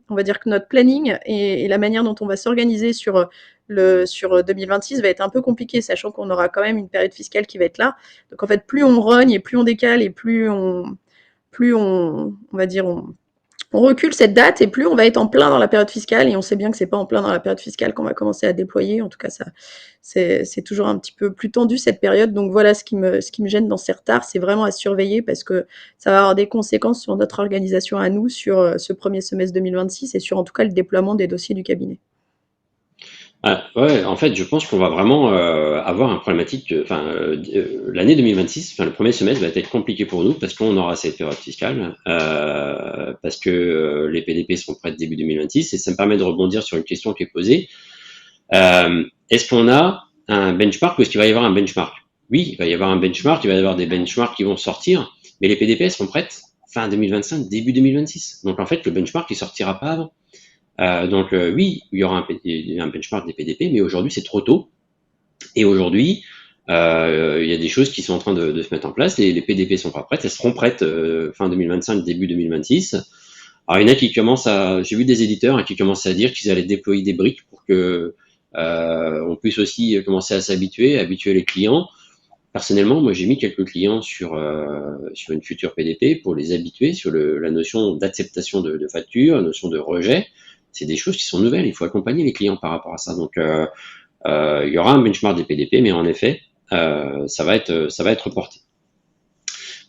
on va dire que notre planning et la manière dont on va s'organiser sur 2026 va être un peu compliqué, sachant qu'on aura quand même une période fiscale qui va être là. Donc en fait, plus on rogne et plus on décale et plus on va dire, on recule cette date et plus on va être en plein dans la période fiscale. Et on sait bien que c'est pas en plein dans la période fiscale qu'on va commencer à déployer. En tout cas, ça, c'est toujours un petit peu plus tendu cette période. Donc voilà ce qui me gêne dans ces retards, c'est vraiment à surveiller parce que ça va avoir des conséquences sur notre organisation à nous, sur ce premier semestre 2026 et sur en tout cas le déploiement des dossiers du cabinet. Ouais, en fait, je pense qu'on va vraiment avoir un problématique. Enfin, l'année 2026, enfin le premier semestre va être compliqué pour nous parce qu'on aura cette période fiscale, parce que les PDP sont prêts début 2026, et ça me permet de rebondir sur une question qui est posée. Est-ce qu'on a un benchmark ou est-ce qu'il va y avoir un benchmark? Oui, il va y avoir un benchmark, il va y avoir des benchmarks qui vont sortir, mais les PDP seront prêtes fin 2025, début 2026. Donc en fait, le benchmark il sortira pas avant. Oui, il y aura un benchmark des PDP, mais aujourd'hui c'est trop tôt. Et aujourd'hui, il y a des choses qui sont en train de se mettre en place. Les PDP sont pas prêtes, elles seront prêtes fin 2025, début 2026. Alors il y en a qui commencent à, j'ai vu des éditeurs qui commençaient à dire qu'ils allaient déployer des briques pour que on puisse aussi commencer à s'habituer, habituer les clients. Personnellement, moi j'ai mis quelques clients sur une future PDP pour les habituer sur la notion d'acceptation de facture, la notion de rejet. C'est des choses qui sont nouvelles. Il faut accompagner les clients par rapport à ça. Donc il y aura un benchmark des PDP, mais en effet, ça va être reporté.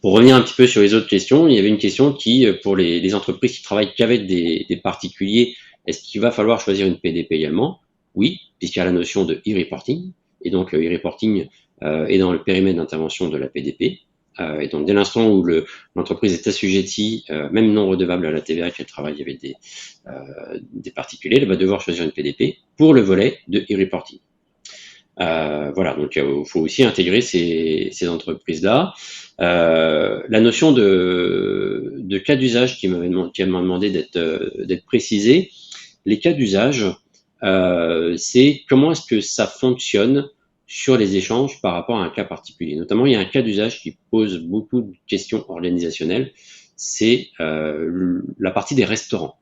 Pour revenir un petit peu sur les autres questions, il y avait une question qui, pour les entreprises qui travaillent qu'avec des particuliers, est-ce qu'il va falloir choisir une PDP également? Oui, puisqu'il y a la notion de e-reporting, et donc le e-reporting est dans le périmètre d'intervention de la PDP. Et donc dès l'instant où l'entreprise est assujettie, même non redevable à la TVA, qu'elle travaille avec des particuliers, elle va devoir choisir une PDP pour le volet de e-reporting. Voilà, donc il faut aussi intégrer ces entreprises-là. La notion de cas d'usage qui m'a demandé d'être précisé. Les cas d'usage, c'est comment est-ce que ça fonctionne sur les échanges par rapport à un cas particulier. Notamment, il y a un cas d'usage qui pose beaucoup de questions organisationnelles, c'est la partie des restaurants.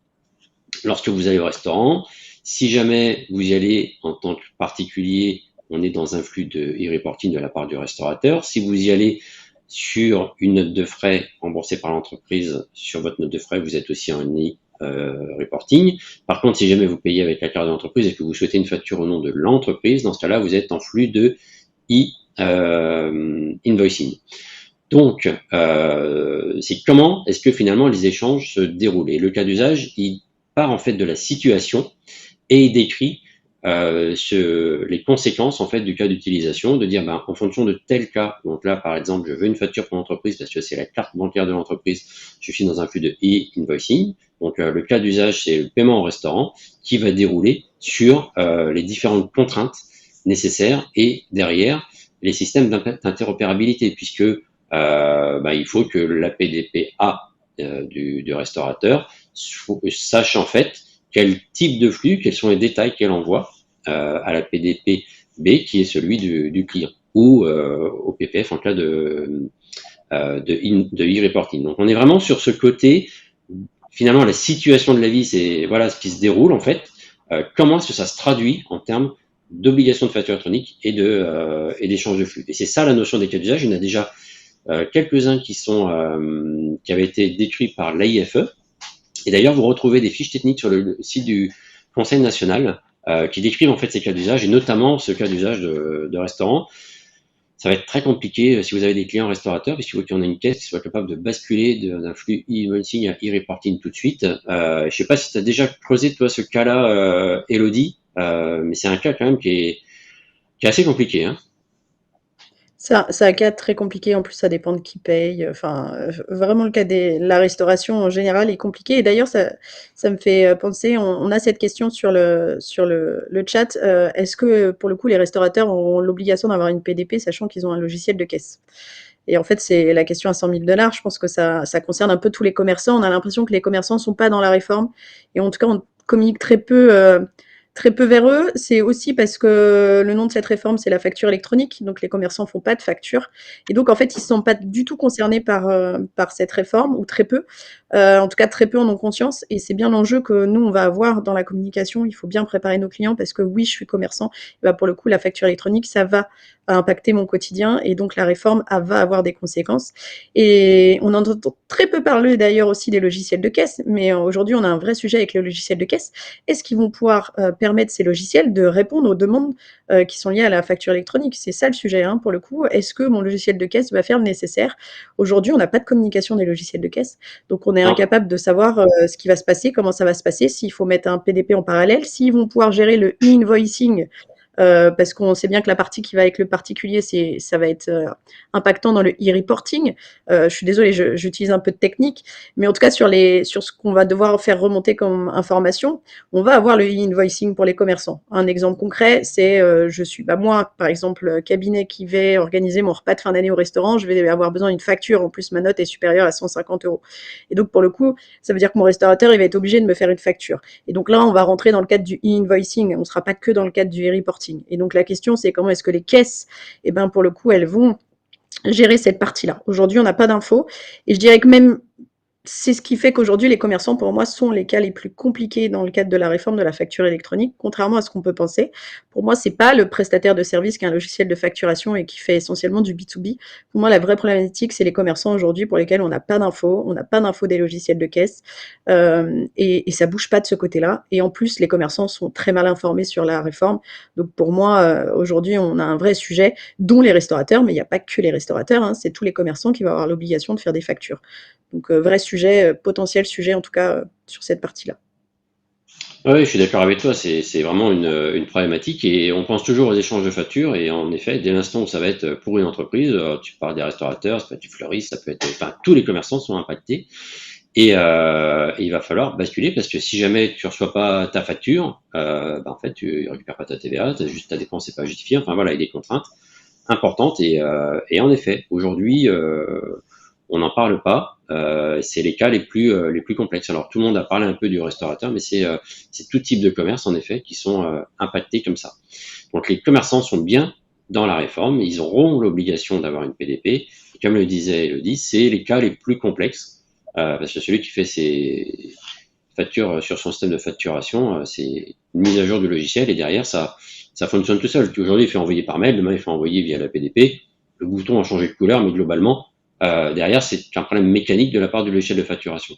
Lorsque vous allez au restaurant, si jamais vous y allez en tant que particulier, on est dans un flux de e-reporting de la part du restaurateur. Si vous y allez sur une note de frais remboursée par l'entreprise, sur votre note de frais, vous êtes aussi en e-reporting. Par contre, si jamais vous payez avec la carte de l'entreprise et que vous souhaitez une facture au nom de l'entreprise, dans ce cas-là, vous êtes en flux de e-invoicing. Donc, c'est comment est-ce que finalement les échanges se déroulent. Et le cas d'usage, il part en fait de la situation et il décrit les conséquences en fait du cas d'utilisation, de dire en fonction de tel cas, donc là par exemple je veux une facture pour l'entreprise parce que c'est la carte bancaire de l'entreprise, je suis dans un flux de e-invoicing, donc le cas d'usage c'est le paiement au restaurant qui va dérouler sur les différentes contraintes nécessaires et derrière les systèmes d'interopérabilité puisque il faut que la PDPA du restaurateur sache en fait quel type de flux, quels sont les détails qu'elle envoie à la PDP B qui est celui du client ou au PPF en cas de e-reporting. Donc on est vraiment sur ce côté, finalement la situation de la vie, c'est voilà ce qui se déroule en fait, comment est-ce que ça se traduit en termes d'obligation de facture électronique et d'échange de flux. Et c'est ça la notion des cas d'usage. Il y en a déjà quelques-uns qui avaient été décrits par l'AIFE. Et d'ailleurs, vous retrouvez des fiches techniques sur le site du Conseil national qui décrivent en fait ces cas d'usage, et notamment ce cas d'usage de restaurant. Ça va être très compliqué si vous avez des clients restaurateurs, puisqu'il faut qu'il y en ait une caisse qui soit capable de basculer d'un flux e-invoicing à e-reporting tout de suite. Je ne sais pas si tu as déjà creusé, toi, ce cas-là, Elodie, mais c'est un cas quand même qui est assez compliqué. Hein. C'est un cas très compliqué, en plus ça dépend de qui paye, enfin, vraiment le cas de la restauration en général est compliqué et d'ailleurs ça me fait penser, on a cette question sur le chat, est-ce que pour le coup les restaurateurs ont l'obligation d'avoir une PDP sachant qu'ils ont un logiciel de caisse? Et en fait c'est la question à 100 000 $, je pense que ça concerne un peu tous les commerçants, on a l'impression que les commerçants ne sont pas dans la réforme et en tout cas on communique très peu vers eux. C'est aussi parce que le nom de cette réforme, c'est la facture électronique. Donc, les commerçants font pas de facture. Et donc, en fait, ils ne sont pas du tout concernés par cette réforme, ou très peu. En tout cas, très peu en ont conscience. Et c'est bien l'enjeu que nous, on va avoir dans la communication. Il faut bien préparer nos clients parce que oui, je suis commerçant. Et bah, pour le coup, la facture électronique, ça va à impacter mon quotidien et donc la réforme va avoir des conséquences. Et on entend très peu parler d'ailleurs aussi des logiciels de caisse, mais aujourd'hui on a un vrai sujet avec les logiciels de caisse. Est-ce qu'ils vont pouvoir permettre ces logiciels de répondre aux demandes qui sont liées à la facture électronique? C'est ça le sujet, hein, pour le coup. Est-ce que mon logiciel de caisse va faire le nécessaire? Aujourd'hui, on n'a pas de communication des logiciels de caisse, donc on est Non. incapable de savoir ce qui va se passer, comment ça va se passer, s'il faut mettre un PDP en parallèle, s'ils vont pouvoir gérer le e-invoicing, parce qu'on sait bien que la partie qui va avec le particulier, ça va être impactant dans le e-reporting. Je suis désolée, j'utilise un peu de technique, mais en tout cas sur ce qu'on va devoir faire remonter comme information, on va avoir le e-invoicing pour les commerçants. Un exemple concret, c'est moi, par exemple, cabinet qui vais organiser mon repas de fin d'année au restaurant, je vais avoir besoin d'une facture. En plus, ma note est supérieure à 150 euros. Et donc, pour le coup, ça veut dire que mon restaurateur, il va être obligé de me faire une facture. Et donc là, on va rentrer dans le cadre du e-invoicing. On ne sera pas que dans le cadre du e-reporting. Et donc, la question, c'est comment est-ce que les caisses, pour le coup, elles vont gérer cette partie-là. Aujourd'hui, on n'a pas d'infos. Et je dirais que même c'est ce qui fait qu'aujourd'hui, les commerçants, pour moi, sont les cas les plus compliqués dans le cadre de la réforme de la facture électronique, contrairement à ce qu'on peut penser. Pour moi, c'est pas le prestataire de service qui a un logiciel de facturation et qui fait essentiellement du B2B. Pour moi, la vraie problématique, c'est les commerçants aujourd'hui pour lesquels on n'a pas d'infos, on n'a pas d'infos des logiciels de caisse, et ça bouge pas de ce côté-là. Et en plus, les commerçants sont très mal informés sur la réforme. Donc pour moi, aujourd'hui, on a un vrai sujet, dont les restaurateurs, mais il n'y a pas que les restaurateurs, hein, c'est tous les commerçants qui vont avoir l'obligation de faire des factures. Donc vrai sujet, potentiel sujet en tout cas sur cette partie-là. Oui, je suis d'accord avec toi, c'est vraiment une problématique et on pense toujours aux échanges de factures et en effet, dès l'instant où ça va être pour une entreprise, tu parles des restaurateurs, ça peut être du fleuriste, ça peut être, enfin, tous les commerçants sont impactés et il va falloir basculer parce que si jamais tu reçois pas ta facture, en fait, tu récupères pas ta TVA, ta dépense n'est pas justifiée, enfin voilà, il y a des contraintes importantes et en effet, aujourd'hui, on n'en parle pas. C'est les cas les plus complexes. Alors tout le monde a parlé un peu du restaurateur, mais c'est tout type de commerce en effet qui sont impactés comme ça. Donc les commerçants sont bien dans la réforme, ils auront l'obligation d'avoir une PDP. Et comme le disait Elodie, c'est les cas les plus complexes parce que celui qui fait ses factures sur son système de facturation, c'est une mise à jour du logiciel et derrière ça fonctionne tout seul. Aujourd'hui, il fait envoyer par mail, demain il fait envoyer via la PDP. Le bouton a changé de couleur, mais globalement, derrière, c'est un problème mécanique de la part du logiciel de facturation.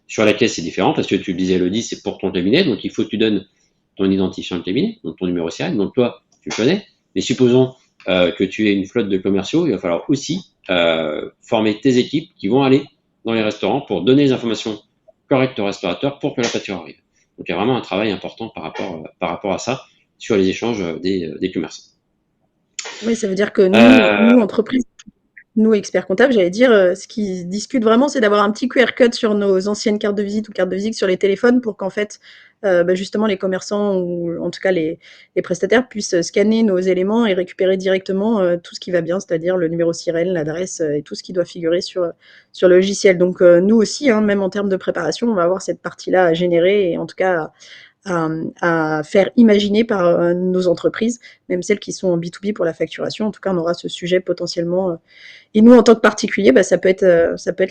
Sur la caisse, c'est différent parce que tu le disais, Elodie, c'est pour ton cabinet, donc il faut que tu donnes ton identifiant de cabinet, donc ton numéro serial, donc toi, tu le connais. Mais supposons que tu aies une flotte de commerciaux, il va falloir aussi former tes équipes qui vont aller dans les restaurants pour donner les informations correctes au restaurateur pour que la facture arrive. Donc il y a vraiment un travail important par rapport à ça sur les échanges des commerçants. Oui, ça veut dire que Euh, nous entreprises, nous, experts comptables, j'allais dire, ce qui discute vraiment, c'est d'avoir un petit QR code sur nos anciennes cartes de visite ou cartes de visite sur les téléphones pour qu'en fait, justement, les commerçants ou en tout cas les prestataires puissent scanner nos éléments et récupérer directement tout ce qui va bien, c'est-à-dire le numéro SIREN, l'adresse et tout ce qui doit figurer sur le logiciel. Donc, nous aussi, hein, même en termes de préparation, on va avoir cette partie-là à générer et en tout cas à faire imaginer par nos entreprises, même celles qui sont en B2B pour la facturation. En tout cas, on aura ce sujet potentiellement et nous, en tant que particulier, ça peut être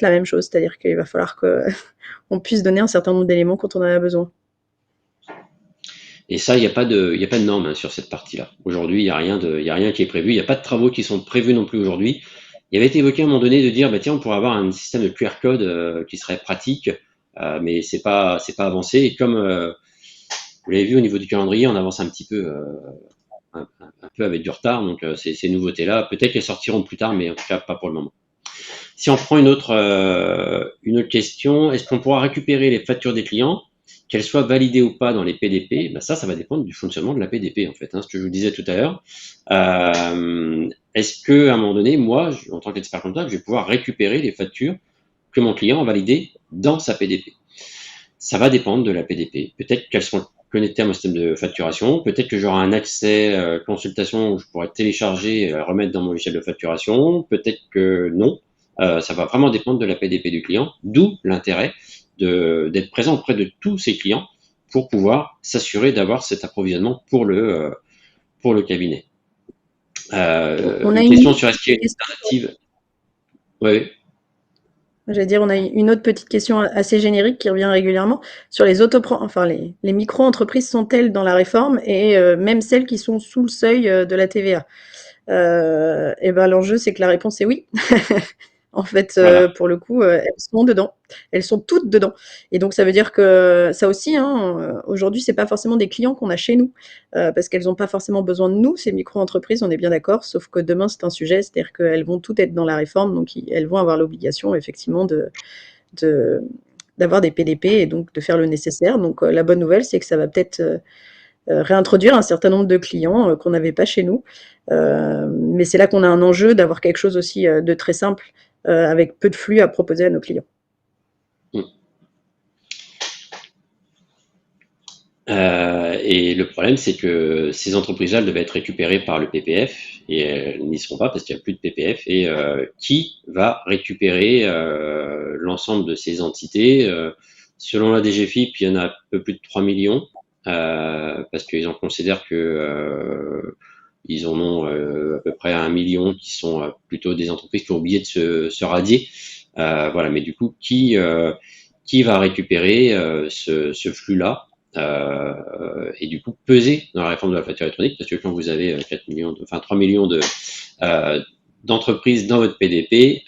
la même chose, c'est-à-dire qu'il va falloir qu'on puisse donner un certain nombre d'éléments quand on en a besoin. Et ça, il y a pas de norme hein, sur cette partie-là. Aujourd'hui, il y a rien qui est prévu. Il n'y a pas de travaux qui sont prévus non plus aujourd'hui. Il avait été évoqué à un moment donné de dire, bah tiens, on pourrait avoir un système de QR code qui serait pratique, mais c'est pas avancé. Et comme vous l'avez vu au niveau du calendrier, on avance un petit peu, un peu avec du retard. Donc ces nouveautés-là, peut-être qu'elles sortiront plus tard, mais en tout cas pas pour le moment. Si on prend une autre question, est-ce qu'on pourra récupérer les factures des clients, qu'elles soient validées ou pas dans les PDP? Ben ça va dépendre du fonctionnement de la PDP en fait, hein, ce que je vous disais tout à l'heure. Est-ce que à un moment donné, moi, en tant qu'expert comptable, je vais pouvoir récupérer les factures que mon client a validées dans sa PDP? Ça va dépendre de la PDP. Peut-être qu'elles seront connectées à mon système de facturation, peut-être que j'aurai un accès consultation où je pourrais télécharger et remettre dans mon logiciel de facturation, peut-être que non. Ça va vraiment dépendre de la PDP du client, d'où l'intérêt d'être présent auprès de tous ses clients pour pouvoir s'assurer d'avoir cet approvisionnement pour le cabinet. On a Une question sur est-ce qu'il y a une alternative? Oui. j'allais dire, on a une autre petite question assez générique qui revient régulièrement sur enfin les micro-entreprises sont-elles dans la réforme et même celles qui sont sous le seuil de la TVA? Et ben l'enjeu, c'est que la réponse est oui. En fait, Voilà. pour le coup, elles sont dedans. Elles sont toutes dedans. Et donc ça veut dire que ça aussi, hein, aujourd'hui, c'est pas forcément des clients qu'on a chez nous, parce qu'elles ont pas forcément besoin de nous, ces micro-entreprises, on est bien d'accord. Sauf que demain, c'est un sujet, c'est-à-dire qu'elles vont toutes être dans la réforme, donc elles vont avoir l'obligation effectivement de d'avoir des PDP et donc de faire le nécessaire. Donc la bonne nouvelle, c'est que ça va peut-être réintroduire un certain nombre de clients qu'on n'avait pas chez nous. Mais c'est là qu'on a un enjeu d'avoir quelque chose aussi de très simple, avec peu de flux à proposer à nos clients. Mm. Et le problème, c'est que ces entreprises-là devaient être récupérées par le PPF et elles n'y seront pas parce qu'il n'y a plus de PPF. Et qui va récupérer l'ensemble de ces entités selon la DGFiP, il y en a un peu plus de 3 millions parce qu'ils en considèrent que ils en ont à peu près 1 million qui sont plutôt des entreprises qui ont oublié de se radier. Voilà, mais du coup, qui va récupérer ce flux-là et du coup peser dans la réforme de la facture électronique, parce que quand vous avez 4 millions, enfin 3 millions d'entreprises dans votre PDP,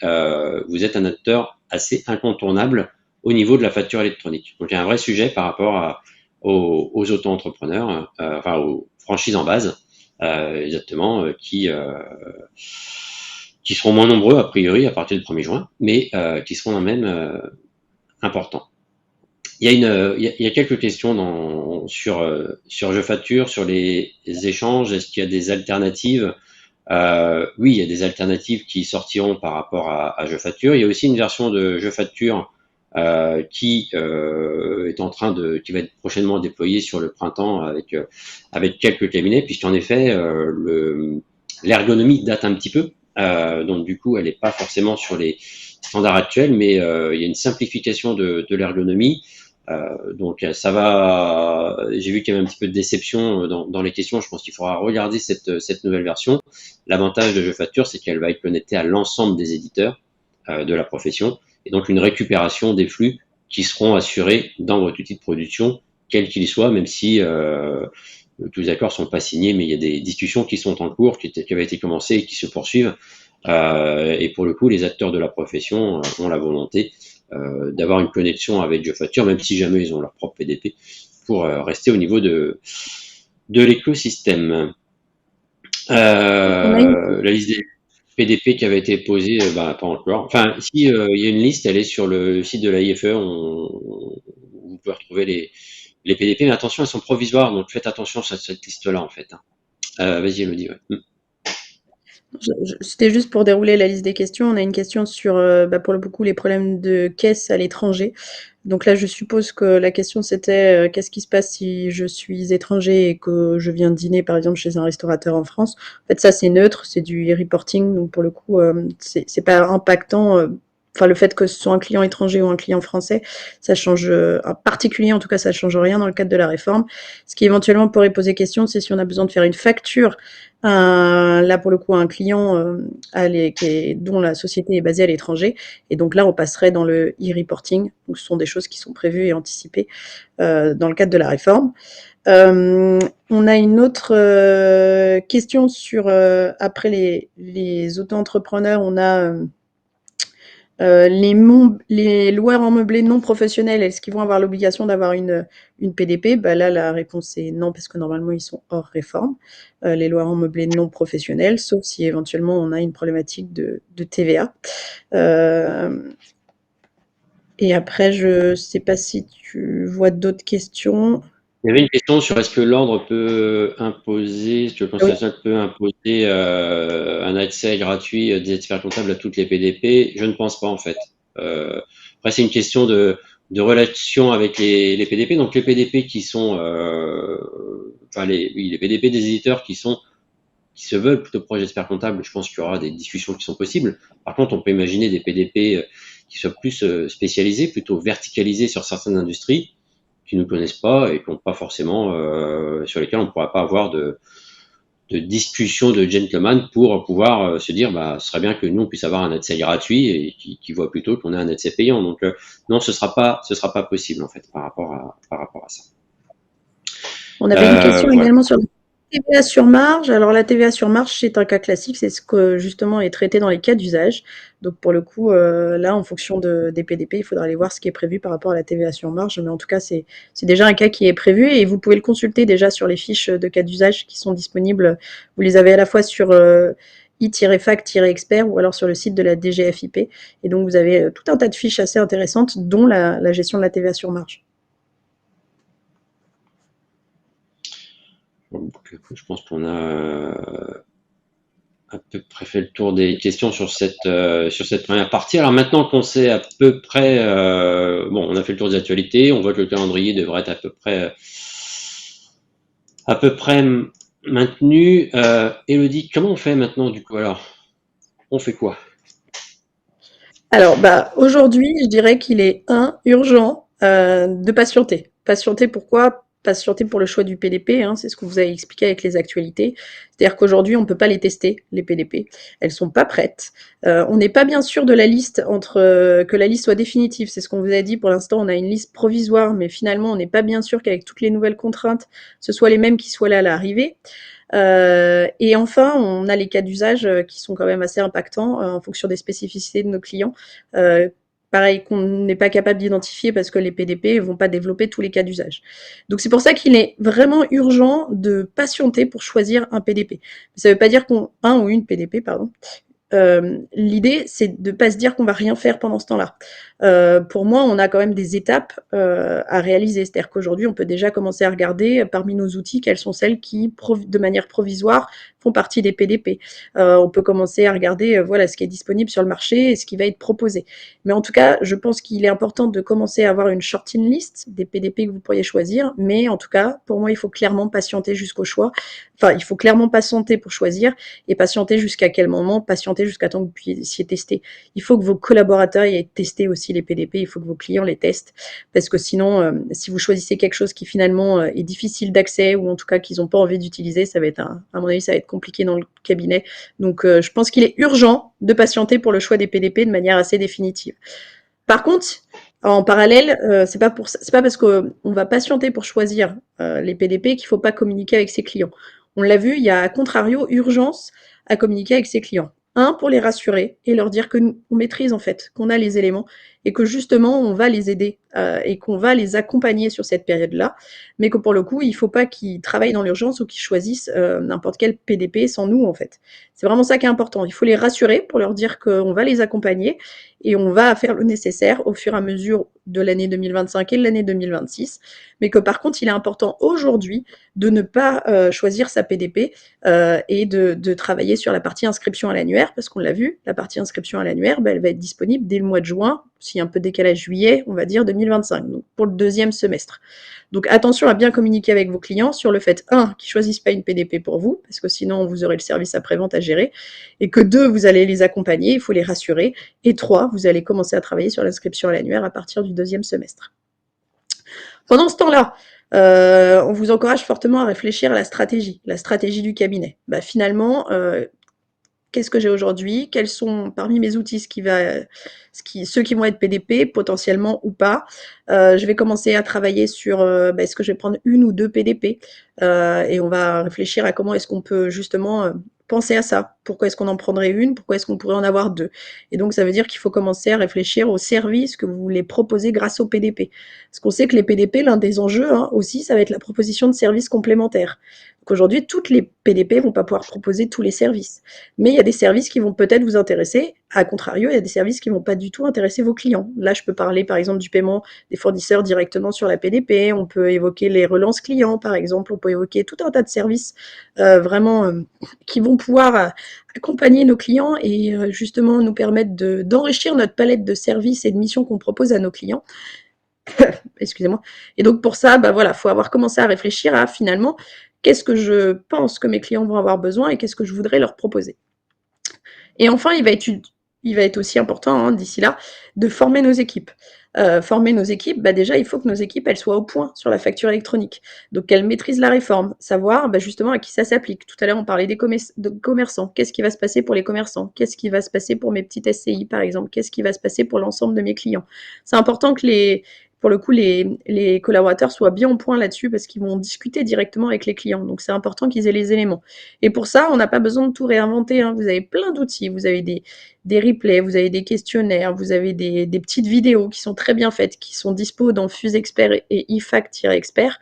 vous êtes un acteur assez incontournable au niveau de la facture électronique. Donc il y a un vrai sujet par rapport aux auto-entrepreneurs, enfin aux franchises en base, exactement, qui seront moins nombreux a priori à partir du 1er juin, mais qui seront quand même importants. Il y a quelques questions sur Je Facture, sur les échanges. Est-ce qu'il y a des alternatives? Oui, il y a des alternatives qui sortiront par rapport à Je Facture. Il y a aussi une version de Je Facture qui est qui va être prochainement déployée sur le printemps avec quelques cabinets, puisqu'en effet, l'ergonomie date un petit peu. Donc du coup, elle n'est pas forcément sur les standards actuels, mais il y a une simplification de l'ergonomie. Donc ça va. J'ai vu qu'il y avait un petit peu de déception dans les questions. Je pense qu'il faudra regarder cette nouvelle version. L'avantage de Je Facture, c'est qu'elle va être connectée à l'ensemble des éditeurs de la profession, et donc une récupération des flux qui seront assurés dans votre outil de production, quel qu'il soit, même si tous les accords sont pas signés, mais il y a des discussions qui sont en cours, qui avaient été commencées et qui se poursuivent. Et pour le coup, les acteurs de la profession ont la volonté d'avoir une connexion avec Je Facture, même si jamais ils ont leur propre PDP, pour rester au niveau de l'écosystème. La liste des PDP qui avait été posée, pas encore. Enfin, si il y a une liste, elle est sur le site de la IFE, vous pouvez retrouver les PDP, mais attention, elles sont provisoires, donc faites attention à cette liste-là, en fait. Vas-y, Elodie. Ouais. C'était juste pour dérouler la liste des questions. On a une question sur, pour le coup, les problèmes de caisse à l'étranger. Donc là, je suppose que la question c'était qu'est-ce qui se passe si je suis étranger et que je viens dîner, par exemple, chez un restaurateur en France. En fait, ça, c'est neutre, c'est du e-reporting. Donc pour le coup, c'est pas impactant. Enfin, le fait que ce soit un client étranger ou un client français, ça change, en particulier en tout cas, ça change rien dans le cadre de la réforme. Ce qui éventuellement pourrait poser question, c'est si on a besoin de faire une facture là pour le coup un client dont la société est basée à l'étranger. Et donc là, on passerait dans le e-reporting. Donc ce sont des choses qui sont prévues et anticipées dans le cadre de la réforme. On a une autre question sur, après les auto-entrepreneurs, on a les loueurs en meublé non professionnels, est-ce qu'ils vont avoir l'obligation d'avoir une PDP? Là, la réponse est non, parce que normalement, ils sont hors réforme, les loueurs en meublé non professionnels, sauf si éventuellement on a une problématique de TVA. Et après, je ne sais pas si tu vois d'autres questions. Il y avait une question sur est-ce que l'ordre peut imposer, est-ce que le Ah oui. Conseil national peut imposer un accès gratuit des experts comptables à toutes les PDP? Je ne pense pas en fait. Après, c'est une question de relation avec les PDP. Donc les PDP qui sont, les PDP des éditeurs qui se veulent plutôt proches d'experts comptables, je pense qu'il y aura des discussions qui sont possibles. Par contre, on peut imaginer des PDP qui soient plus spécialisés, plutôt verticalisés sur certaines industries qui ne connaissent pas et qui n'ont pas forcément, sur lesquels on ne pourra pas avoir de discussion de gentleman pour pouvoir se dire, ce serait bien que nous on puisse avoir un accès gratuit et qui voit plutôt qu'on ait un accès payant. Donc non, ce sera pas possible en fait par rapport à ça. On avait une question Voilà. également sur TVA sur marge, alors la TVA sur marge, c'est un cas classique, c'est ce que justement est traité dans les cas d'usage. Donc pour le coup, là, en fonction des PDP, il faudra aller voir ce qui est prévu par rapport à la TVA sur marge. Mais en tout cas, c'est déjà un cas qui est prévu et vous pouvez le consulter déjà sur les fiches de cas d'usage qui sont disponibles. Vous les avez à la fois sur i-fac-expert ou alors sur le site de la DGFiP. Et donc vous avez tout un tas de fiches assez intéressantes, dont la gestion de la TVA sur marge. Donc, je pense qu'on a à peu près fait le tour des questions sur cette première partie. Alors maintenant qu'on sait à peu près, bon, on a fait le tour des actualités, on voit que le calendrier devrait être à peu près maintenu. Elodie, comment on fait maintenant du coup alors? On fait quoi? Alors, bah, aujourd'hui, je dirais qu'il est urgent de patienter. Patienter pourquoi? Patienter pour le choix du PDP, hein, c'est ce que vous avez expliqué avec les actualités. C'est-à-dire qu'aujourd'hui, on ne peut pas les tester, les PDP. Elles sont pas prêtes. On n'est pas bien sûr de la liste que la liste soit définitive. C'est ce qu'on vous a dit. Pour l'instant, on a une liste provisoire, mais finalement, on n'est pas bien sûr qu'avec toutes les nouvelles contraintes, ce soit les mêmes qui soient là à l'arrivée. Et enfin, on a les cas d'usage qui sont quand même assez impactants en fonction des spécificités de nos clients. Pareil, qu'on n'est pas capable d'identifier parce que les PDP ne vont pas développer tous les cas d'usage. Donc c'est pour ça qu'il est vraiment urgent de patienter pour choisir un PDP. Ça ne veut pas dire un ou une PDP, pardon. L'idée, c'est de ne pas se dire qu'on va rien faire pendant ce temps-là. Pour moi, on a quand même des étapes à réaliser. C'est-à-dire qu'aujourd'hui, on peut déjà commencer à regarder parmi nos outils quelles sont celles qui, de manière provisoire, font partie des PDP. On peut commencer à regarder voilà, ce qui est disponible sur le marché et ce qui va être proposé. Mais en tout cas, je pense qu'il est important de commencer à avoir une short-in list des PDP que vous pourriez choisir. Mais en tout cas, pour moi, il faut clairement patienter jusqu'au choix. Enfin, il faut clairement patienter pour choisir et patienter jusqu'à quel moment? Patienter jusqu'à temps que vous puissiez tester. Il faut que vos collaborateurs aient testé aussi les PDP, il faut que vos clients les testent, parce que sinon, si vous choisissez quelque chose qui finalement est difficile d'accès, ou en tout cas qu'ils n'ont pas envie d'utiliser, ça va être, à mon avis, ça va être compliqué dans le cabinet. Donc je pense qu'il est urgent de patienter pour le choix des PDP de manière assez définitive. Par contre, en parallèle, c'est pas parce qu'on va patienter pour choisir les PDP qu'il faut pas communiquer avec ses clients. On l'a vu, il y a à contrario urgence à communiquer avec ses clients. Un, pour les rassurer et leur dire que nous, on maîtrise en fait, qu'on a les éléments et que justement on va les aider et qu'on va les accompagner sur cette période-là, mais que pour le coup, il ne faut pas qu'ils travaillent dans l'urgence ou qu'ils choisissent n'importe quel PDP sans nous en fait. C'est vraiment ça qui est important. Il faut les rassurer pour leur dire qu'on va les accompagner et on va faire le nécessaire au fur et à mesure de l'année 2025 et de l'année 2026, mais que par contre, il est important aujourd'hui de ne pas choisir sa PDP et de travailler sur la partie inscription à l'annuaire, parce qu'on l'a vu, la partie inscription à l'annuaire, elle va être disponible dès le mois de juin, s'il y a un peu de décalage juillet, on va dire 2025, donc pour le deuxième semestre. Donc attention à bien communiquer avec vos clients sur le fait, un, qu'ils ne choisissent pas une PDP pour vous, parce que sinon vous aurez le service après-vente à gérer, et que deux, vous allez les accompagner, il faut les rassurer, et trois, vous allez commencer à travailler sur l'inscription à l'annuaire à partir du deuxième semestre. Pendant ce temps-là, on vous encourage fortement à réfléchir à la stratégie du cabinet. Bah, finalement, qu'est-ce que j'ai aujourd'hui? Quels sont parmi mes outils ceux qui vont être PDP potentiellement ou pas? Je vais commencer à travailler sur est-ce que je vais prendre une ou deux PDP et on va réfléchir à comment est-ce qu'on peut justement penser à ça. Pourquoi est-ce qu'on en prendrait une? Pourquoi est-ce qu'on pourrait en avoir deux? Et donc ça veut dire qu'il faut commencer à réfléchir aux services que vous voulez proposer grâce au PDP. Parce qu'on sait que les PDP, l'un des enjeux aussi, ça va être la proposition de services complémentaires. Donc aujourd'hui, toutes les PDP vont pas pouvoir proposer tous les services. Mais il y a des services qui vont peut-être vous intéresser. À contrario, il y a des services qui vont pas du tout intéresser vos clients. Là, je peux parler par exemple du paiement des fournisseurs directement sur la PDP. On peut évoquer les relances clients, par exemple. On peut évoquer tout un tas de services vraiment qui vont pouvoir accompagner nos clients et justement nous permettre d'enrichir notre palette de services et de missions qu'on propose à nos clients. Excusez-moi. Et donc pour ça, voilà, faut avoir commencé à réfléchir à finalement qu'est-ce que je pense que mes clients vont avoir besoin et qu'est-ce que je voudrais leur proposer. Et enfin, il va être aussi important d'ici là de former nos équipes. Former nos équipes, déjà, il faut que nos équipes elles soient au point sur la facture électronique. Donc, qu'elles maîtrisent la réforme, savoir justement à qui ça s'applique. Tout à l'heure, on parlait des commerçants. Qu'est-ce qui va se passer pour les commerçants? Qu'est-ce qui va se passer pour mes petites SCI, par exemple? Qu'est-ce qui va se passer pour l'ensemble de mes clients? C'est important pour le coup, les collaborateurs soient bien au point là-dessus parce qu'ils vont discuter directement avec les clients. Donc, c'est important qu'ils aient les éléments. Et pour ça, on n'a pas besoin de tout réinventer, hein. Vous avez plein d'outils. Vous avez des replays, vous avez des questionnaires, vous avez des petites vidéos qui sont très bien faites, qui sont dispo dans Fuse Expert et IFAC-Expert.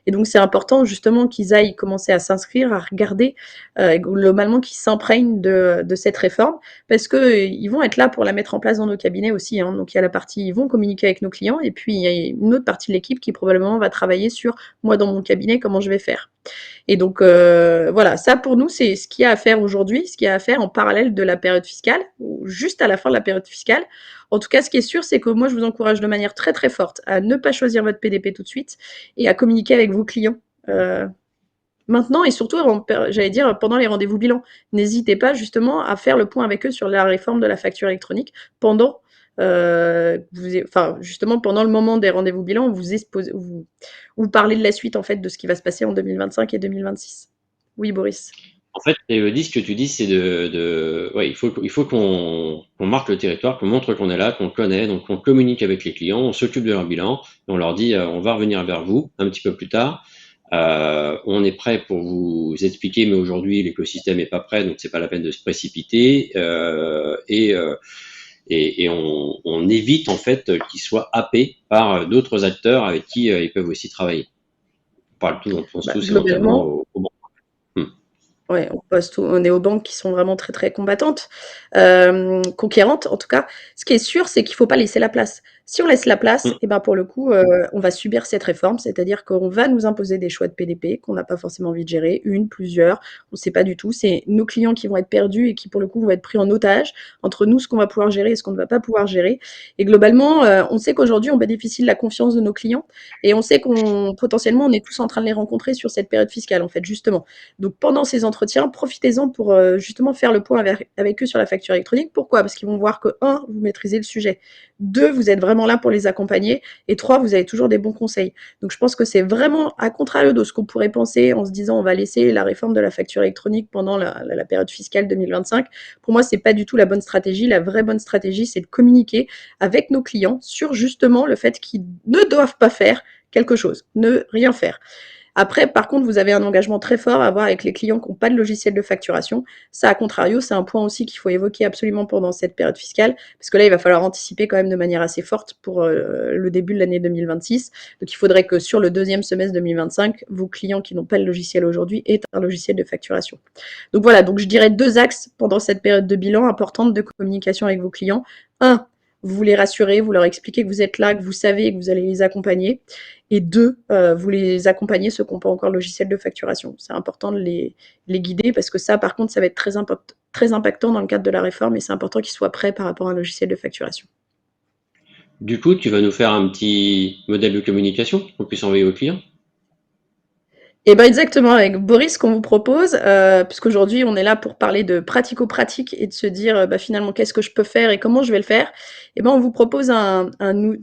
Et donc, c'est important justement qu'ils aillent commencer à s'inscrire, à regarder, globalement, qu'ils s'imprègnent de cette réforme, parce qu'ils vont être là pour la mettre en place dans nos cabinets aussi, hein. Donc, il y a la partie, ils vont communiquer avec nos clients, et puis il y a une autre partie de l'équipe qui probablement va travailler sur, moi, dans mon cabinet, comment je vais faire. Et donc, voilà, ça pour nous, c'est ce qu'il y a à faire aujourd'hui, ce qu'il y a à faire en parallèle de la période fiscale, ou juste à la fin de la période fiscale. En tout cas, ce qui est sûr, c'est que moi, je vous encourage de manière très très forte à ne pas choisir votre PDP tout de suite et à communiquer avec vos clients. Maintenant et surtout, j'allais dire, pendant les rendez-vous bilan. N'hésitez pas justement à faire le point avec eux sur la réforme de la facture électronique pendant, justement pendant le moment des rendez-vous bilan, vous parlez de la suite en fait de ce qui va se passer en 2025 et 2026. Oui, Boris. En fait, Elodie, ce que tu dis, c'est ouais, il faut qu'on marque le territoire, qu'on montre qu'on est là, qu'on connaît, donc on communique avec les clients, on s'occupe de leur bilan, et on leur dit, on va revenir vers vous un petit peu plus tard. On est prêt pour vous expliquer, mais aujourd'hui l'écosystème n'est pas prêt, donc c'est pas la peine de se précipiter. Et on évite en fait qu'ils soient happés par d'autres acteurs avec qui ils peuvent aussi travailler. On pense tous éventuellement au banques. Ouais, on est aux banques qui sont vraiment très très combattantes, conquérantes en tout cas. Ce qui est sûr, c'est qu'il ne faut pas laisser la place. Si on laisse la place, et ben pour le coup, on va subir cette réforme, c'est-à-dire qu'on va nous imposer des choix de PDP qu'on n'a pas forcément envie de gérer, une, plusieurs, on ne sait pas du tout. C'est nos clients qui vont être perdus et qui pour le coup vont être pris en otage entre nous, ce qu'on va pouvoir gérer et ce qu'on ne va pas pouvoir gérer. Et globalement, on sait qu'aujourd'hui, on bénéficie de la confiance de nos clients et on sait qu'on potentiellement, on est tous en train de les rencontrer sur cette période fiscale en fait, justement. Donc pendant ces entretiens, profitez-en pour justement faire le point avec eux sur la facture électronique. Pourquoi? Parce qu'ils vont voir que 1, vous maîtrisez le sujet, 2, vous êtes vraiment là pour les accompagner, et 3, vous avez toujours des bons conseils. Donc je pense que c'est vraiment à contrario de ce qu'on pourrait penser en se disant on va laisser la réforme de la facture électronique pendant la période fiscale 2025. Pour moi, c'est pas du tout la bonne stratégie. La vraie bonne stratégie, c'est de communiquer avec nos clients sur justement le fait qu'ils ne doivent pas faire quelque chose, ne rien faire. Après, par contre, vous avez un engagement très fort à avoir avec les clients qui n'ont pas de logiciel de facturation. Ça, à contrario, c'est un point aussi qu'il faut évoquer absolument pendant cette période fiscale, parce que là, il va falloir anticiper quand même de manière assez forte pour le début de l'année 2026. Donc, il faudrait que sur le deuxième semestre 2025, vos clients qui n'ont pas le logiciel aujourd'hui aient un logiciel de facturation. Donc voilà, donc je dirais 2 axes pendant cette période de bilan importante de communication avec vos clients. 1, vous les rassurez, vous leur expliquez que vous êtes là, que vous savez et que vous allez les accompagner. Et 2, vous les accompagnez, ceux qui n'ont pas encore le logiciel de facturation. C'est important de les guider parce que ça, par contre, ça va être très impactant dans le cadre de la réforme et c'est important qu'ils soient prêts par rapport à un logiciel de facturation. Du coup, tu vas nous faire un petit modèle de communication qu'on puisse envoyer aux clients? Et ben exactement, avec Boris, ce qu'on vous propose, puisqu'aujourd'hui on est là pour parler de pratico-pratique et de se dire, finalement qu'est-ce que je peux faire et comment je vais le faire? Et ben on vous propose on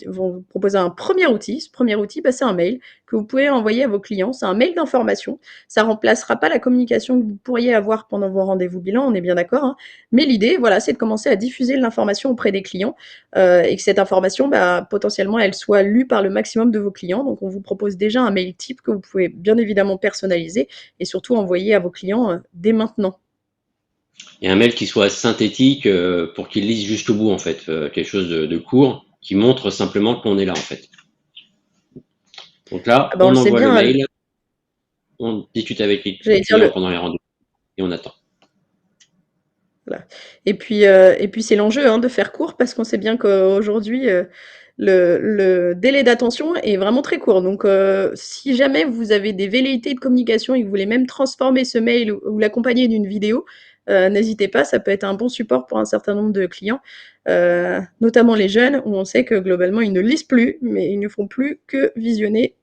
vous propose un premier outil. Ce premier outil, c'est un mail que vous pouvez envoyer à vos clients. C'est un mail d'information. Ça remplacera pas la communication que vous pourriez avoir pendant vos rendez-vous bilan, on est bien d'accord, hein. Mais l'idée, voilà, c'est de commencer à diffuser l'information auprès des clients, et que cette information, potentiellement, elle soit lue par le maximum de vos clients. Donc on vous propose déjà un mail type que vous pouvez bien évidemment personnaliser et surtout envoyer à vos clients dès maintenant. Et un mail qui soit synthétique pour qu'ils lisent jusqu'au bout, en fait. Quelque chose de court qui montre simplement qu'on est là, en fait. Donc là, On on le sait envoie le bien, mail, on discute avec les clients pendant les rendez-vous et on attend. Voilà. Et puis c'est l'enjeu hein, de faire court parce qu'on sait bien qu'aujourd'hui, le délai d'attention est vraiment très court. Donc, si jamais vous avez des velléités de communication et que vous voulez même transformer ce mail ou l'accompagner d'une vidéo, n'hésitez pas, ça peut être un bon support pour un certain nombre de clients, notamment les jeunes, où on sait que globalement, ils ne lisent plus, mais ils ne font plus que visionner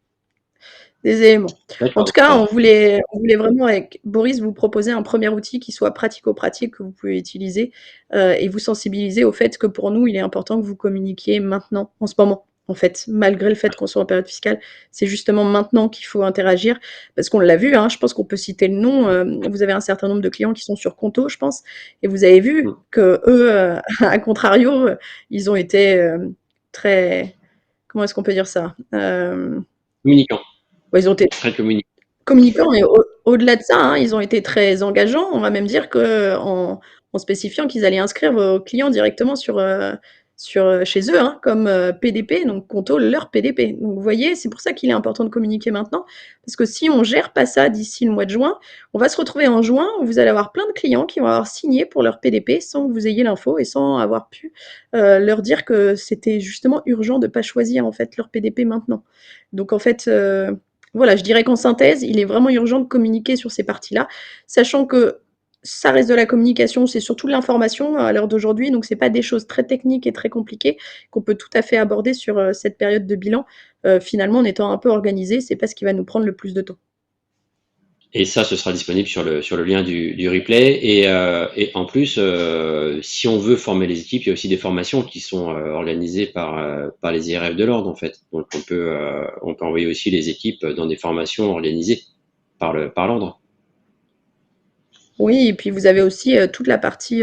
des éléments. En tout cas, on voulait vraiment avec Boris vous proposer un premier outil qui soit pratico-pratique que vous pouvez utiliser et vous sensibiliser au fait que pour nous, il est important que vous communiquiez maintenant, en ce moment. En fait, malgré le fait qu'on soit en période fiscale, c'est justement maintenant qu'il faut interagir parce qu'on l'a vu, hein, je pense qu'on peut citer le nom. Vous avez un certain nombre de clients qui sont sur Conto, je pense, et vous avez vu que eux, à contrario, ils ont été très comment est-ce qu'on peut dire ça? Communicant, Ouais, ils ont été très communicant. communicants, mais au-delà de ça, hein, ils ont été très engageants. On va même dire qu'en spécifiant qu'ils allaient inscrire vos clients directement chez eux, hein, comme PDP, donc Conto leur PDP. Donc vous voyez, c'est pour ça qu'il est important de communiquer maintenant, parce que si on gère pas ça d'ici le mois de juin, on va se retrouver en juin où vous allez avoir plein de clients qui vont avoir signé pour leur PDP sans que vous ayez l'info et sans avoir pu leur dire que c'était justement urgent de pas choisir en fait leur PDP maintenant. Donc en fait, voilà, je dirais qu'en synthèse, il est vraiment urgent de communiquer sur ces parties-là, sachant que ça reste de la communication, c'est surtout de l'information à l'heure d'aujourd'hui, donc c'est pas des choses très techniques et très compliquées qu'on peut tout à fait aborder sur cette période de bilan. Finalement, en étant un peu organisé, c'est pas ce qui va nous prendre le plus de temps. Et ça, ce sera disponible sur le lien du replay. Et en plus, si on veut former les équipes, il y a aussi des formations qui sont organisées par les IRF de l'ordre, en fait. Donc on peut envoyer aussi les équipes dans des formations organisées par l'ordre. Oui, et puis vous avez aussi toute la partie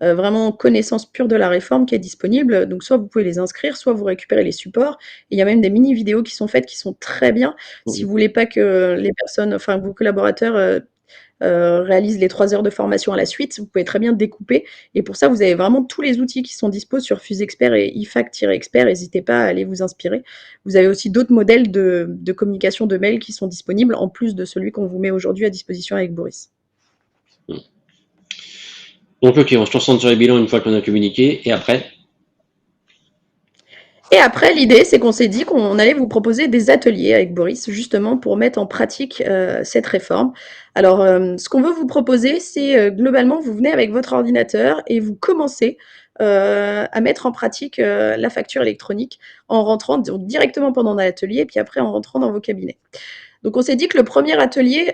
vraiment connaissance pure de la réforme qui est disponible. Donc soit vous pouvez les inscrire, soit vous récupérez les supports. Et il y a même des mini vidéos qui sont faites qui sont très bien. Si vous voulez pas que les personnes, enfin vos collaborateurs réalisent les 3 heures de formation à la suite, vous pouvez très bien découper. Et pour ça, vous avez vraiment tous les outils qui sont dispo sur FuseExpert et IFAC-Expert. N'hésitez pas à aller vous inspirer. Vous avez aussi d'autres modèles de communication de mail qui sont disponibles en plus de celui qu'on vous met aujourd'hui à disposition avec Boris. Donc ok, on se concentre sur les bilans une fois qu'on a communiqué, et après, Et après, l'idée, c'est qu'on s'est dit qu'on allait vous proposer des ateliers avec Boris, justement pour mettre en pratique cette réforme. Alors, ce qu'on veut vous proposer, c'est globalement, vous venez avec votre ordinateur et vous commencez à mettre en pratique la facture électronique en rentrant donc, directement pendant l'atelier, puis après en rentrant dans vos cabinets. Donc, on s'est dit que le premier atelier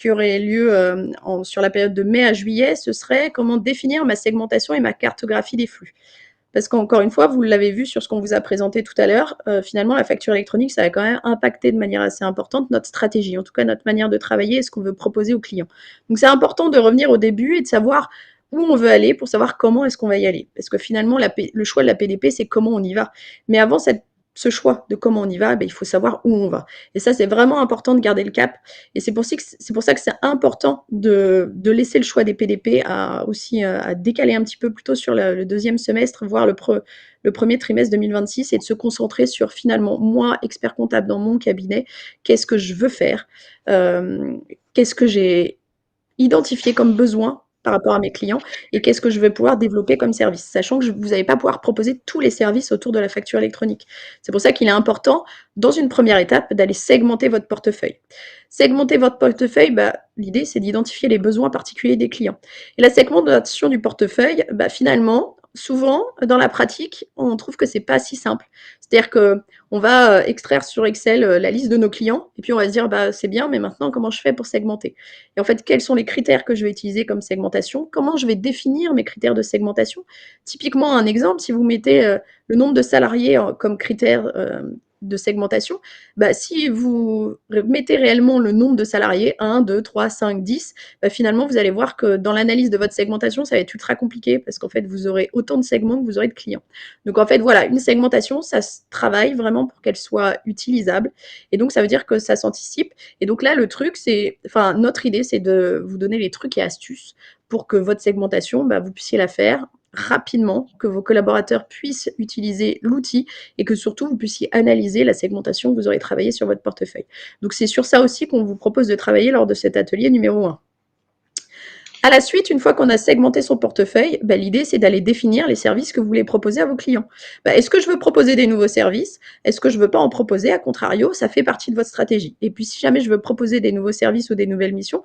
qui aurait lieu sur la période de mai à juillet, ce serait comment définir ma segmentation et ma cartographie des flux. Parce qu'encore une fois, vous l'avez vu sur ce qu'on vous a présenté tout à l'heure, finalement, la facture électronique, ça va quand même impacter de manière assez importante notre stratégie, en tout cas notre manière de travailler et ce qu'on veut proposer aux clients. Donc c'est important de revenir au début et de savoir où on veut aller pour savoir comment est-ce qu'on va y aller. Parce que finalement, le choix de la PDP, c'est comment on y va. Mais avant ce choix de comment on y va, il faut savoir où on va. Et ça, c'est vraiment important de garder le cap. Et c'est pour ça que c'est important de laisser le choix des PDP à décaler un petit peu plutôt sur le deuxième semestre, voire le premier trimestre 2026, et de se concentrer sur finalement, moi, expert comptable dans mon cabinet, qu'est-ce que je veux faire, qu'est-ce que j'ai identifié comme besoin par rapport à mes clients et qu'est-ce que je vais pouvoir développer comme service, sachant que vous n'allez pas pouvoir proposer tous les services autour de la facture électronique. C'est pour ça qu'il est important, dans une première étape, d'aller segmenter votre portefeuille. Segmenter votre portefeuille, l'idée, c'est d'identifier les besoins particuliers des clients. Et la segmentation du portefeuille, finalement, souvent, dans la pratique, on trouve que c'est pas si simple. C'est-à-dire qu'on va extraire sur Excel la liste de nos clients et puis on va se dire, c'est bien, mais maintenant, comment je fais pour segmenter? Et en fait, quels sont les critères que je vais utiliser comme segmentation? Comment je vais définir mes critères de segmentation? Typiquement, un exemple, si vous mettez le nombre de salariés comme critère de segmentation, si vous mettez réellement le nombre de salariés, 1, 2, 3, 5, 10, finalement, vous allez voir que dans l'analyse de votre segmentation, ça va être ultra compliqué parce qu'en fait, vous aurez autant de segments que vous aurez de clients. Donc, en fait, voilà, une segmentation, ça se travaille vraiment pour qu'elle soit utilisable. Et donc, ça veut dire que ça s'anticipe. Et donc là, notre idée, c'est de vous donner les trucs et astuces pour que votre segmentation, vous puissiez la faire rapidement, que vos collaborateurs puissent utiliser l'outil et que surtout vous puissiez analyser la segmentation que vous aurez travaillée sur votre portefeuille. Donc c'est sur ça aussi qu'on vous propose de travailler lors de cet atelier numéro 1. À la suite, une fois qu'on a segmenté son portefeuille, l'idée c'est d'aller définir les services que vous voulez proposer à vos clients. Est-ce que je veux proposer des nouveaux services? Est-ce que je ne veux pas en proposer? A contrario, ça fait partie de votre stratégie. Et puis si jamais je veux proposer des nouveaux services ou des nouvelles missions,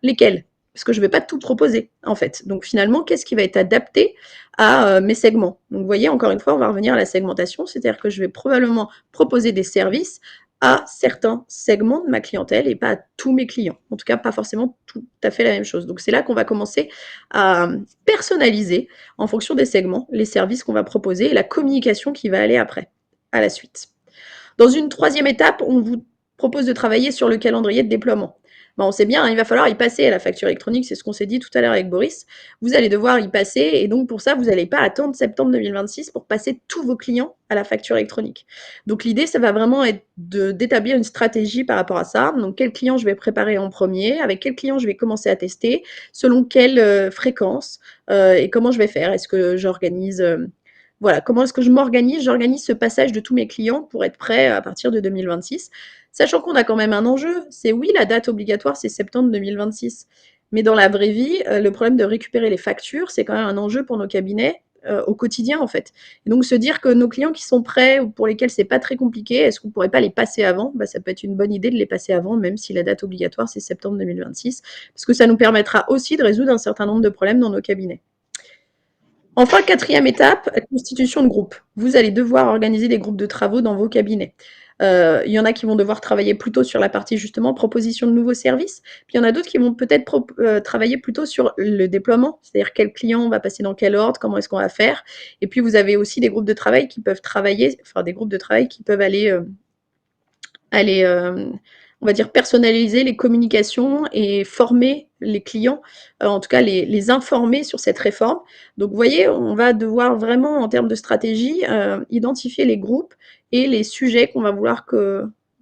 lesquels? Parce que je ne vais pas tout proposer, en fait. Donc finalement, qu'est-ce qui va être adapté à mes segments? Donc vous voyez, encore une fois, on va revenir à la segmentation, c'est-à-dire que je vais probablement proposer des services à certains segments de ma clientèle et pas à tous mes clients. En tout cas, pas forcément tout à fait la même chose. Donc c'est là qu'on va commencer à personnaliser en fonction des segments les services qu'on va proposer et la communication qui va aller après, à la suite. Dans une troisième étape, on vous propose de travailler sur le calendrier de déploiement. ben, on sait bien, hein, il va falloir y passer à la facture électronique, c'est ce qu'on s'est dit tout à l'heure avec Boris. Vous allez devoir y passer et donc pour ça, vous n'allez pas attendre septembre 2026 pour passer tous vos clients à la facture électronique. Donc l'idée, ça va vraiment être d'établir une stratégie par rapport à ça. Donc quel client je vais préparer en premier, avec quel client je vais commencer à tester, selon quelle fréquence et comment je vais faire. Est-ce que j'organise voilà, comment est-ce que je m'organise? J'organise ce passage de tous mes clients pour être prêt à partir de 2026. Sachant qu'on a quand même un enjeu, c'est oui, la date obligatoire, c'est septembre 2026. Mais dans la vraie vie, le problème de récupérer les factures, c'est quand même un enjeu pour nos cabinets au quotidien, en fait. Et donc, se dire que nos clients qui sont prêts ou pour lesquels c'est pas très compliqué, est-ce qu'on pourrait pas les passer avant? Bah, ça peut être une bonne idée de les passer avant, même si la date obligatoire, c'est septembre 2026, parce que ça nous permettra aussi de résoudre un certain nombre de problèmes dans nos cabinets. Enfin, quatrième étape, constitution de groupe. Vous allez devoir organiser des groupes de travaux dans vos cabinets. Il y en a qui vont devoir travailler plutôt sur la partie justement proposition de nouveaux services, puis il y en a d'autres qui vont peut-être travailler plutôt sur le déploiement, c'est-à-dire quel client on va passer dans quel ordre, comment est-ce qu'on va faire. Et puis vous avez aussi des groupes de travail qui peuvent travailler, enfin des groupes de travail qui peuvent aller on va dire personnaliser les communications et former les clients, en tout cas les informer sur cette réforme. Donc vous voyez, on va devoir vraiment en termes de stratégie identifier les groupes et les sujets qu'on va vouloir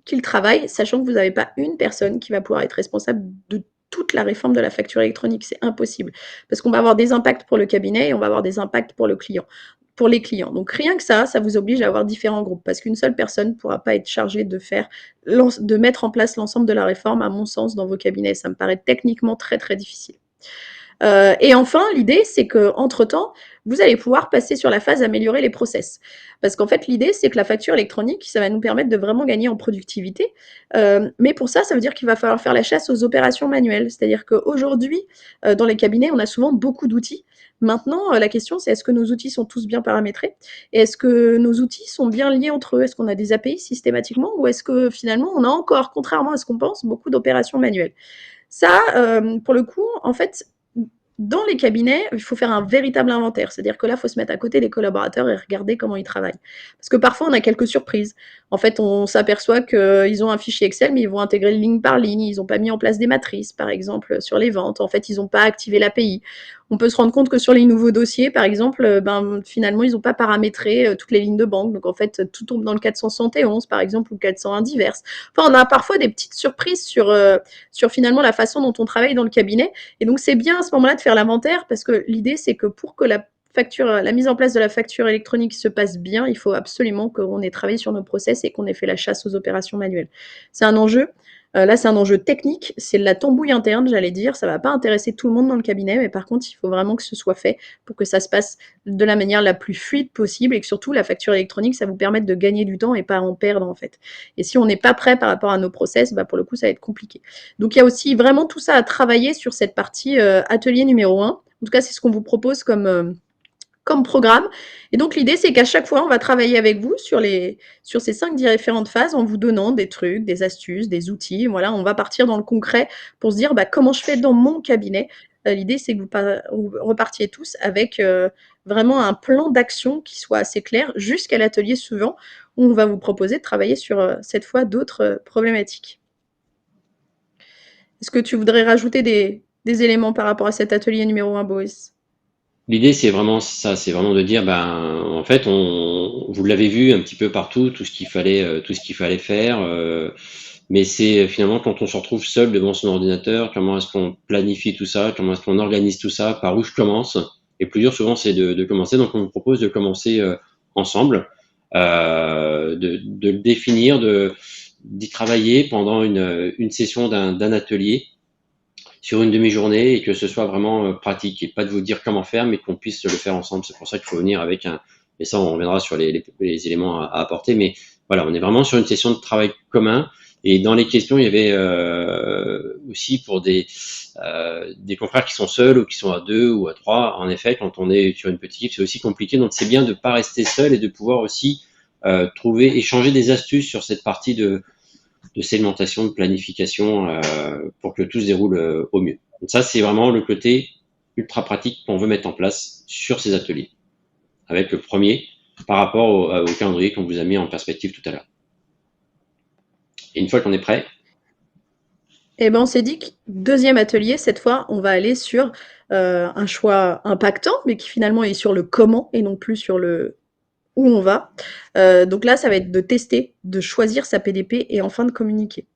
qu'ils travaillent, sachant que vous n'avez pas une personne qui va pouvoir être responsable de toute la réforme de la facture électronique, c'est impossible. Parce qu'on va avoir des impacts pour le cabinet et on va avoir des impacts pour le client pour les clients. Donc rien que ça vous oblige à avoir différents groupes parce qu'une seule personne ne pourra pas être chargée de mettre en place l'ensemble de la réforme, à mon sens, dans vos cabinets. Ça me paraît techniquement très très difficile. Et enfin, l'idée, c'est qu'entre-temps, vous allez pouvoir passer sur la phase améliorer les process. Parce qu'en fait, l'idée, c'est que la facture électronique, ça va nous permettre de vraiment gagner en productivité. Mais pour ça, ça veut dire qu'il va falloir faire la chasse aux opérations manuelles. C'est-à-dire qu'aujourd'hui, dans les cabinets, on a souvent beaucoup d'outils. Maintenant, la question, c'est est-ce que nos outils sont tous bien paramétrés? Et est-ce que nos outils sont bien liés entre eux? Est-ce qu'on a des API systématiquement? Ou est-ce que finalement, on a encore, contrairement à ce qu'on pense, beaucoup d'opérations manuelles? Ça, pour le coup, en fait, dans les cabinets, il faut faire un véritable inventaire. C'est-à-dire que là, il faut se mettre à côté des collaborateurs et regarder comment ils travaillent. Parce que parfois, on a quelques surprises. En fait, on s'aperçoit qu'ils ont un fichier Excel, mais ils vont intégrer ligne par ligne. Ils n'ont pas mis en place des matrices, par exemple, sur les ventes. En fait, ils n'ont pas activé l'API. On peut se rendre compte que sur les nouveaux dossiers, par exemple, finalement, ils n'ont pas paramétré toutes les lignes de banque. Donc, en fait, tout tombe dans le 471, par exemple, ou 401 diverses. Enfin, on a parfois des petites surprises sur finalement la façon dont on travaille dans le cabinet. Et donc, c'est bien à ce moment-là de faire l'inventaire parce que l'idée, c'est que pour que la mise en place de la facture électronique se passe bien, il faut absolument qu'on ait travaillé sur nos process et qu'on ait fait la chasse aux opérations manuelles. C'est un enjeu. Là, c'est un enjeu technique, c'est de la tambouille interne, j'allais dire. Ça ne va pas intéresser tout le monde dans le cabinet, mais par contre, il faut vraiment que ce soit fait pour que ça se passe de la manière la plus fluide possible et que surtout la facture électronique, ça vous permette de gagner du temps et pas en perdre en fait. Et si on n'est pas prêt par rapport à nos process, pour le coup, ça va être compliqué. Donc, il y a aussi vraiment tout ça à travailler sur cette partie atelier numéro 1. En tout cas, c'est ce qu'on vous propose comme programme. Et donc, l'idée, c'est qu'à chaque fois, on va travailler avec vous sur ces 5 différentes phases en vous donnant des trucs, des astuces, des outils. Voilà, on va partir dans le concret pour se dire comment je fais dans mon cabinet. L'idée, c'est que vous repartiez tous avec vraiment un plan d'action qui soit assez clair jusqu'à l'atelier suivant où on va vous proposer de travailler sur cette fois d'autres problématiques. Est-ce que tu voudrais rajouter des éléments par rapport à cet atelier numéro 1, Boris? L'idée, c'est vraiment ça, c'est vraiment de dire, en fait, vous l'avez vu un petit peu partout, tout ce qu'il fallait faire, mais c'est finalement quand on se retrouve seul devant son ordinateur, comment est-ce qu'on planifie tout ça, comment est-ce qu'on organise tout ça, par où je commence, et plus dur souvent c'est de commencer, donc on vous propose de commencer ensemble, de le définir, d'y travailler pendant une session d'un atelier, sur une demi-journée et que ce soit vraiment pratique et pas de vous dire comment faire, mais qu'on puisse le faire ensemble. C'est pour ça qu'il faut venir avec et ça on reviendra sur les éléments à apporter, mais voilà, on est vraiment sur une session de travail commun. Et dans les questions, il y avait aussi pour des confrères qui sont seuls ou qui sont à 2 ou à 3. En effet, quand on est sur une petite équipe, c'est aussi compliqué. Donc c'est bien de ne pas rester seul et de pouvoir aussi échanger des astuces sur cette partie de segmentation, de planification pour que tout se déroule au mieux. Donc ça, c'est vraiment le côté ultra pratique qu'on veut mettre en place sur ces ateliers, avec le premier par rapport au calendrier qu'on vous a mis en perspective tout à l'heure. Et une fois qu'on est prêt, Et ben, on s'est dit que 2e atelier, cette fois, on va aller sur, un choix impactant, mais qui finalement est sur le comment et non plus sur le où on va. Donc là, ça va être de tester, de choisir sa PDP et enfin de communiquer.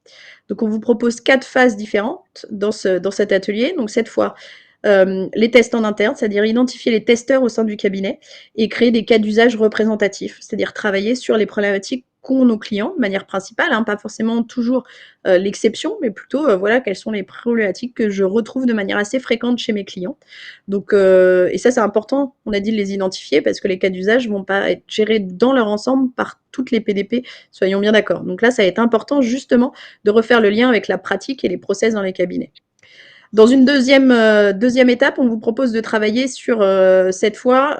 Donc on vous propose 4 phases différentes dans cet atelier. Donc cette fois, les tests en interne, c'est-à-dire identifier les testeurs au sein du cabinet et créer des cas d'usage représentatifs, c'est-à-dire travailler sur les problématiques qu'ont nos clients de manière principale, hein, pas forcément toujours l'exception, mais plutôt voilà quelles sont les problématiques que je retrouve de manière assez fréquente chez mes clients. Donc et ça c'est important, on a dit de les identifier parce que les cas d'usage vont pas être gérés dans leur ensemble par toutes les PDP, soyons bien d'accord. Donc là ça va être important justement de refaire le lien avec la pratique et les process dans les cabinets. Dans une deuxième étape, on vous propose de travailler sur, cette fois,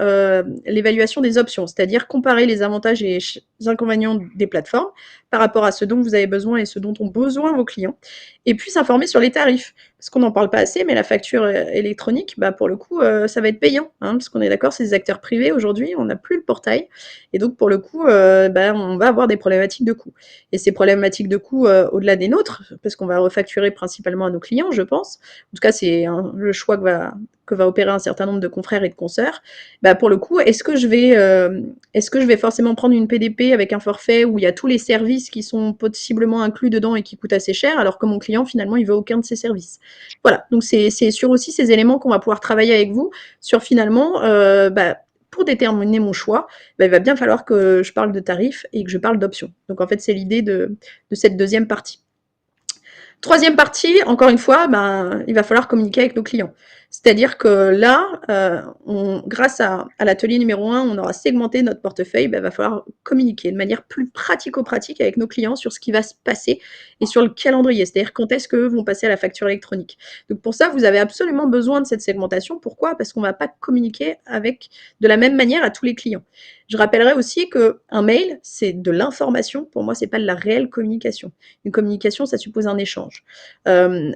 l'évaluation des options, c'est-à-dire comparer les avantages et les inconvénients des plateformes par rapport à ce dont vous avez besoin et ce dont ont besoin vos clients. Et puis s'informer sur les tarifs, parce qu'on n'en parle pas assez, mais la facture électronique, bah, pour le coup, ça va être payant, hein, parce qu'on est d'accord, c'est des acteurs privés aujourd'hui, on n'a plus le portail, et donc pour le coup, bah, on va avoir des problématiques de coûts. Et ces problématiques de coûts, au-delà des nôtres, parce qu'on va refacturer principalement à nos clients, je pense, en tout cas c'est le choix que va opérer un certain nombre de confrères et de consoeurs, bah pour le coup, est-ce que je vais forcément prendre une PDP avec un forfait où il y a tous les services qui sont possiblement inclus dedans et qui coûtent assez cher, alors que mon client finalement il veut aucun de ces services. Voilà, donc c'est sur aussi ces éléments qu'on va pouvoir travailler avec vous sur finalement bah, pour déterminer mon choix, bah, il va bien falloir que je parle de tarifs et que je parle d'options. Donc en fait, c'est l'idée de cette deuxième partie. Troisième partie, encore une fois, ben, il va falloir communiquer avec nos clients. C'est-à-dire que là, grâce à l'atelier numéro 1, on aura segmenté notre portefeuille, ben, il va falloir communiquer de manière plus pratico-pratique avec nos clients sur ce qui va se passer et sur le calendrier, c'est-à-dire quand est-ce qu'eux vont passer à la facture électronique. Donc pour ça, vous avez absolument besoin de cette segmentation. Pourquoi? Parce qu'on ne va pas communiquer avec de la même manière à tous les clients. Je rappellerai aussi qu'un mail, c'est de l'information. Pour moi, c'est pas de la réelle communication. Une communication, ça suppose un échange.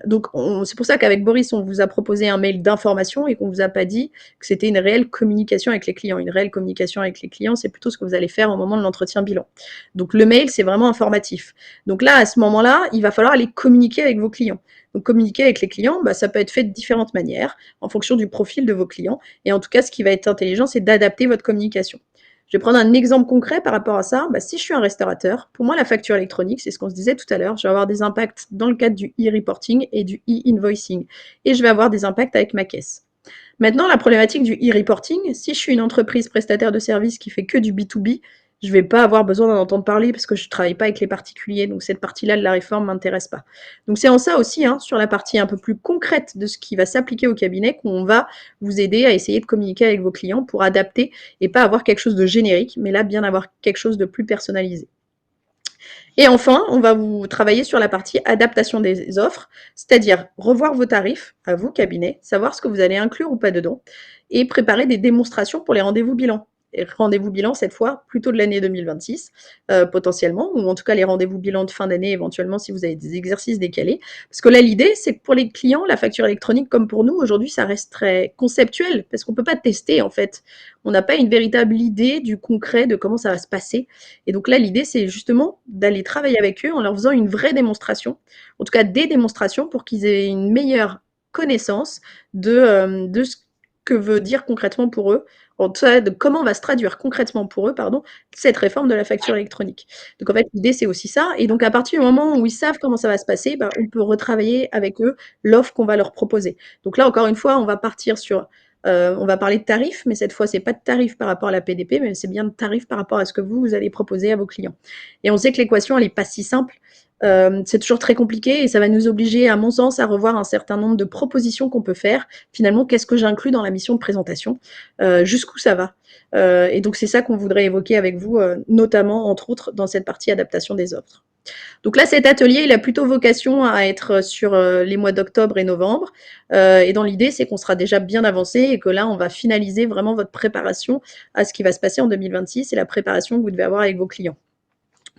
Donc, c'est pour ça qu'avec Boris, on vous a proposé un mail d'information et qu'on vous a pas dit que c'était une réelle communication avec les clients. Une réelle communication avec les clients, c'est plutôt ce que vous allez faire au moment de l'entretien bilan. Donc, le mail, c'est vraiment informatif. Donc là, à ce moment-là, il va falloir aller communiquer avec vos clients. Donc, communiquer avec les clients, bah, ça peut être fait de différentes manières, en fonction du profil de vos clients. Et en tout cas, ce qui va être intelligent, c'est d'adapter votre communication. Je vais prendre un exemple concret par rapport à ça. Bah, si je suis un restaurateur, pour moi, la facture électronique, c'est ce qu'on se disait tout à l'heure, je vais avoir des impacts dans le cadre du e-reporting et du e-invoicing. Et je vais avoir des impacts avec ma caisse. Maintenant, la problématique du e-reporting, si je suis une entreprise prestataire de services qui fait que du B2B, je ne vais pas avoir besoin d'en entendre parler parce que je ne travaille pas avec les particuliers, donc cette partie-là de la réforme ne m'intéresse pas. Donc c'est en ça aussi, hein, sur la partie un peu plus concrète de ce qui va s'appliquer au cabinet, qu'on va vous aider à essayer de communiquer avec vos clients pour adapter et pas avoir quelque chose de générique, mais là bien avoir quelque chose de plus personnalisé. Et enfin, on va vous travailler sur la partie adaptation des offres, c'est-à-dire revoir vos tarifs à vous, cabinet, savoir ce que vous allez inclure ou pas dedans, et préparer des démonstrations pour les rendez-vous bilan. Et rendez-vous bilan, cette fois, plutôt de l'année 2026, potentiellement, ou en tout cas les rendez-vous bilan de fin d'année, éventuellement, si vous avez des exercices décalés. Parce que là, l'idée, c'est que pour les clients, la facture électronique, comme pour nous, aujourd'hui, ça reste très conceptuel, parce qu'on ne peut pas tester, en fait. On n'a pas une véritable idée du concret de comment ça va se passer. Et donc là, l'idée, c'est justement d'aller travailler avec eux en leur faisant une vraie démonstration, en tout cas des démonstrations pour qu'ils aient une meilleure connaissance de ce que veut dire concrètement pour eux, en tout cas de comment va se traduire concrètement pour eux, pardon, cette réforme de la facture électronique. Donc en fait, l'idée, c'est aussi ça. Et donc à partir du moment où ils savent comment ça va se passer, ben, on peut retravailler avec eux l'offre qu'on va leur proposer. Donc là, encore une fois, on va partir sur on va parler de tarifs, mais cette fois, c'est pas de tarifs par rapport à la PDP, mais c'est bien de tarifs par rapport à ce que vous allez proposer à vos clients. Et on sait que l'équation, elle est pas si simple. C'est toujours très compliqué et ça va nous obliger, à mon sens, à revoir un certain nombre de propositions qu'on peut faire. Finalement, qu'est-ce que j'inclus dans la mission de présentation? Jusqu'où ça va? Et donc, c'est ça qu'on voudrait évoquer avec vous, notamment, entre autres, dans cette partie adaptation des offres. Donc là, cet atelier, il a plutôt vocation à être sur les mois d'octobre et novembre. Et dans l'idée, c'est qu'on sera déjà bien avancé et que là, on va finaliser vraiment votre préparation à ce qui va se passer en 2026 et la préparation que vous devez avoir avec vos clients.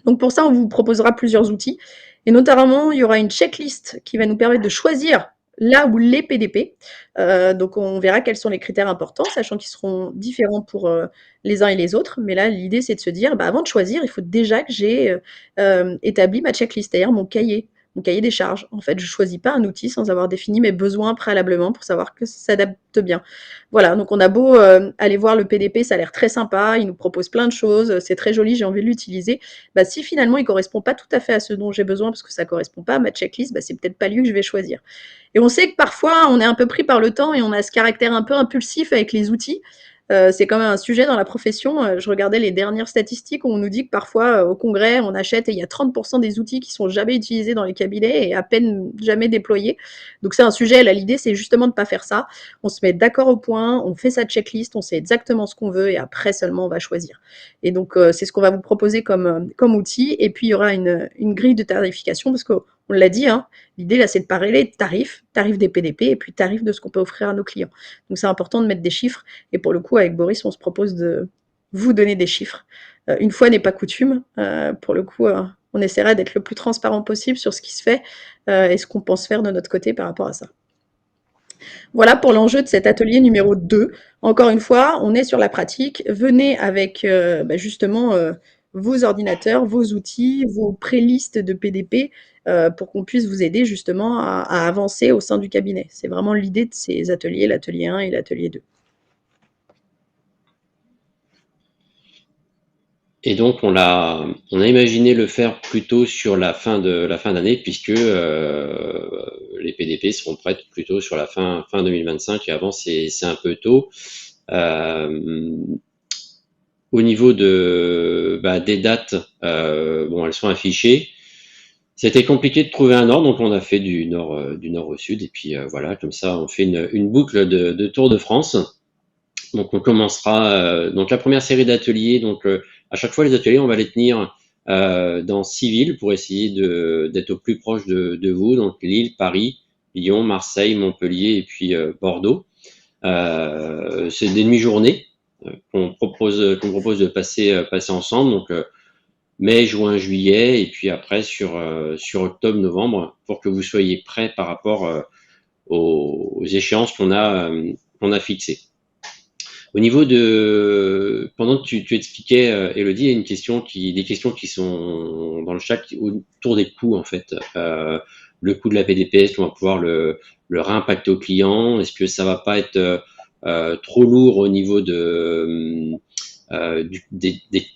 Donc pour ça, on vous proposera plusieurs outils. Et notamment, il y aura une checklist qui va nous permettre de choisir là où les PDP. Donc on verra quels sont les critères importants, sachant qu'ils seront différents pour les uns et les autres. Mais là, l'idée, c'est de se dire, bah, avant de choisir, il faut déjà que j'ai établi ma checklist, c'est-à-dire mon cahier mon cahier des charges. En fait, je choisis pas un outil sans avoir défini mes besoins préalablement pour savoir que ça s'adapte bien. Voilà, donc on a beau aller voir le PDP, ça a l'air très sympa, il nous propose plein de choses, c'est très joli, j'ai envie de l'utiliser. Bah, si finalement il correspond pas tout à fait à ce dont j'ai besoin parce que ça correspond pas à ma checklist, bah, c'est peut-être pas lui que je vais choisir. Et on sait que parfois on est un peu pris par le temps et on a ce caractère un peu impulsif avec les outils. C'est quand même un sujet dans la profession. Je regardais les dernières statistiques où on nous dit que parfois au congrès on achète et il y a 30% des outils qui sont jamais utilisés dans les cabinets et à peine jamais déployés. Donc c'est un sujet, là l'idée c'est justement de ne pas faire ça. On se met d'accord au point, on fait sa checklist, on sait exactement ce qu'on veut et après seulement on va choisir. Et donc c'est ce qu'on va vous proposer comme outil. Et puis il y aura une grille de tarification parce qu'on l'a dit, hein, l'idée là c'est de parler tarifs des PDP et puis tarifs de ce qu'on peut offrir à nos clients. Donc c'est important de mettre des chiffres et pour le coup avec Boris on se propose de vous donner des chiffres. Une fois n'est pas coutume, pour le coup on essaiera d'être le plus transparent possible sur ce qui se fait et ce qu'on pense faire de notre côté par rapport à ça. Voilà pour l'enjeu de cet atelier numéro 2. Encore une fois, on est sur la pratique. Venez avec justement vos ordinateurs, vos outils, vos prélistes de PDP pour qu'on puisse vous aider justement à avancer au sein du cabinet. C'est vraiment l'idée de ces ateliers, l'atelier 1 et l'atelier 2. Et donc on a imaginé le faire plutôt sur la fin d'année puisque les PDP seront prêtes plutôt sur la fin 2025 et avant c'est un peu tôt. Au niveau des dates, elles sont affichées. C'était compliqué de trouver un ordre, donc on a fait du nord au sud et puis voilà, comme ça on fait une boucle de Tour de France. Donc on commencera donc la première série d'ateliers. Donc à chaque fois les ateliers, on va les tenir dans 6 villes pour essayer d'être au plus proche de vous. Donc Lille, Paris, Lyon, Marseille, Montpellier et puis Bordeaux. C'est des demi-journées qu'on propose de passer ensemble. Donc mai, juin, juillet et puis après sur octobre, novembre pour que vous soyez prêts par rapport aux échéances qu'on a fixées. Au niveau de, pendant que tu expliquais, Elodie, il y a des questions qui sont dans le chat autour des coûts en fait. Le coût de la PDP, est-ce qu'on va pouvoir le réimpacter au client? Est-ce que ça va pas être trop lourd au niveau des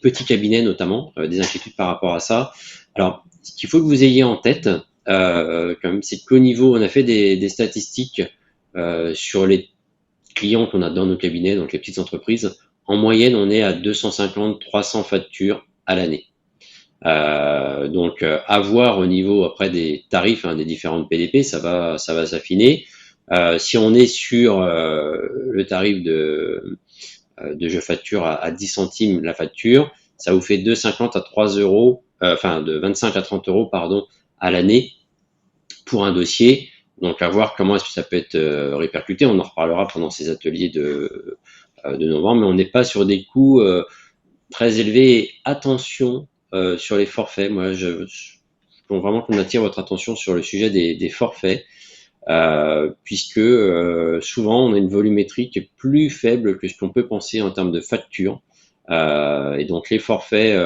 petits cabinets notamment, des inquiétudes par rapport à ça. Alors, ce qu'il faut que vous ayez en tête, quand même, c'est qu'au niveau, on a fait des statistiques sur les clients qu'on a dans nos cabinets, donc les petites entreprises. En moyenne, on est à 250-300 factures à l'année. Donc, à voir au niveau après des tarifs des différentes PDP, ça va s'affiner. Si on est sur le tarif de je facture à 10 centimes la facture, ça vous fait 2,50 à 3 euros, de 25 à 30 euros, pardon, à l'année pour un dossier. Donc, à voir comment est-ce que ça peut être répercuté. On en reparlera pendant ces ateliers de novembre, mais on n'est pas sur des coûts très élevés. Et attention sur les forfaits. Moi, je veux vraiment qu'on attire votre attention sur le sujet des forfaits. Puisque souvent on a une volumétrie qui est plus faible que ce qu'on peut penser en termes de facture. Et donc les forfaits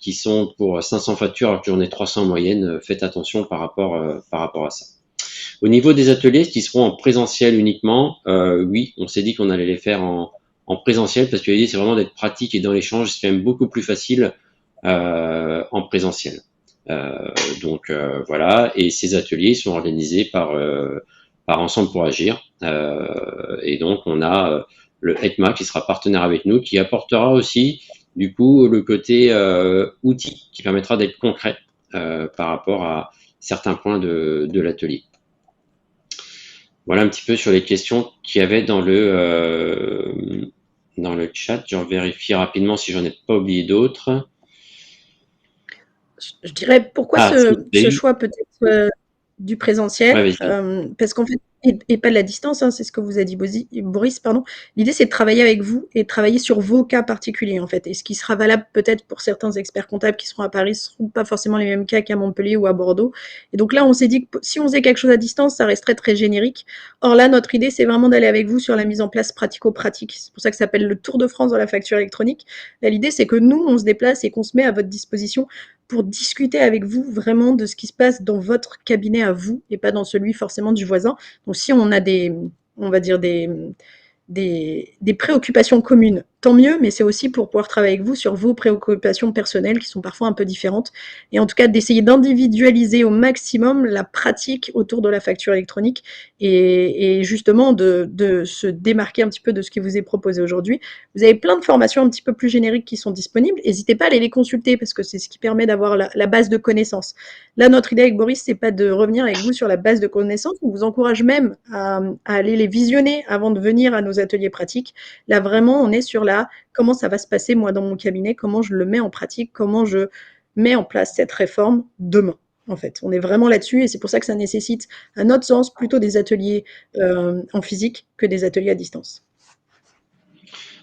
qui sont pour 500 factures alors que j'en ai 300 en moyenne, faites attention par rapport à ça. Au niveau des ateliers qui seront en présentiel uniquement, oui, on s'est dit qu'on allait les faire en présentiel parce que l'idée c'est vraiment d'être pratique et dans l'échange, c'est quand même beaucoup plus facile en présentiel. Donc voilà, et ces ateliers sont organisés par Ensemble pour Agir. Et donc on a le ECMA qui sera partenaire avec nous, qui apportera aussi du coup le côté outil qui permettra d'être concret par rapport à certains points de l'atelier. Voilà un petit peu sur les questions qu'il y avait dans le chat. Je vérifie rapidement si j'en ai pas oublié d'autres. Je dirais pourquoi ce choix peut-être du présentiel, parce qu'en fait, et pas de la distance, hein, c'est ce que vous a dit Boris, pardon. L'idée, c'est de travailler avec vous et de travailler sur vos cas particuliers, en fait. Et ce qui sera valable peut-être pour certains experts comptables qui seront à Paris, ne seront pas forcément les mêmes cas qu'à Montpellier ou à Bordeaux. Et donc là, on s'est dit que si on faisait quelque chose à distance, ça resterait très générique. Or là, notre idée, c'est vraiment d'aller avec vous sur la mise en place pratico-pratique. C'est pour ça que ça s'appelle le Tour de France dans la facture électronique. Là, l'idée, c'est que nous, on se déplace et qu'on se met à votre disposition pour discuter avec vous vraiment de ce qui se passe dans votre cabinet à vous et pas dans celui forcément du voisin. Donc si on a on va dire des préoccupations communes, tant mieux, mais c'est aussi pour pouvoir travailler avec vous sur vos préoccupations personnelles qui sont parfois un peu différentes. Et en tout cas, d'essayer d'individualiser au maximum la pratique autour de la facture électronique et justement de se démarquer un petit peu de ce qui vous est proposé aujourd'hui. Vous avez plein de formations un petit peu plus génériques qui sont disponibles. N'hésitez pas à aller les consulter parce que c'est ce qui permet d'avoir la base de connaissances. Là, notre idée avec Boris, c'est pas de revenir avec vous sur la base de connaissances. On vous encourage même à aller les visionner avant de venir à nos ateliers pratiques. Là, vraiment, on est sur comment ça va se passer, moi, dans mon cabinet, comment je le mets en pratique, comment je mets en place cette réforme demain. En fait, on est vraiment là-dessus et c'est pour ça que ça nécessite, à notre sens, plutôt des ateliers en physique que des ateliers à distance.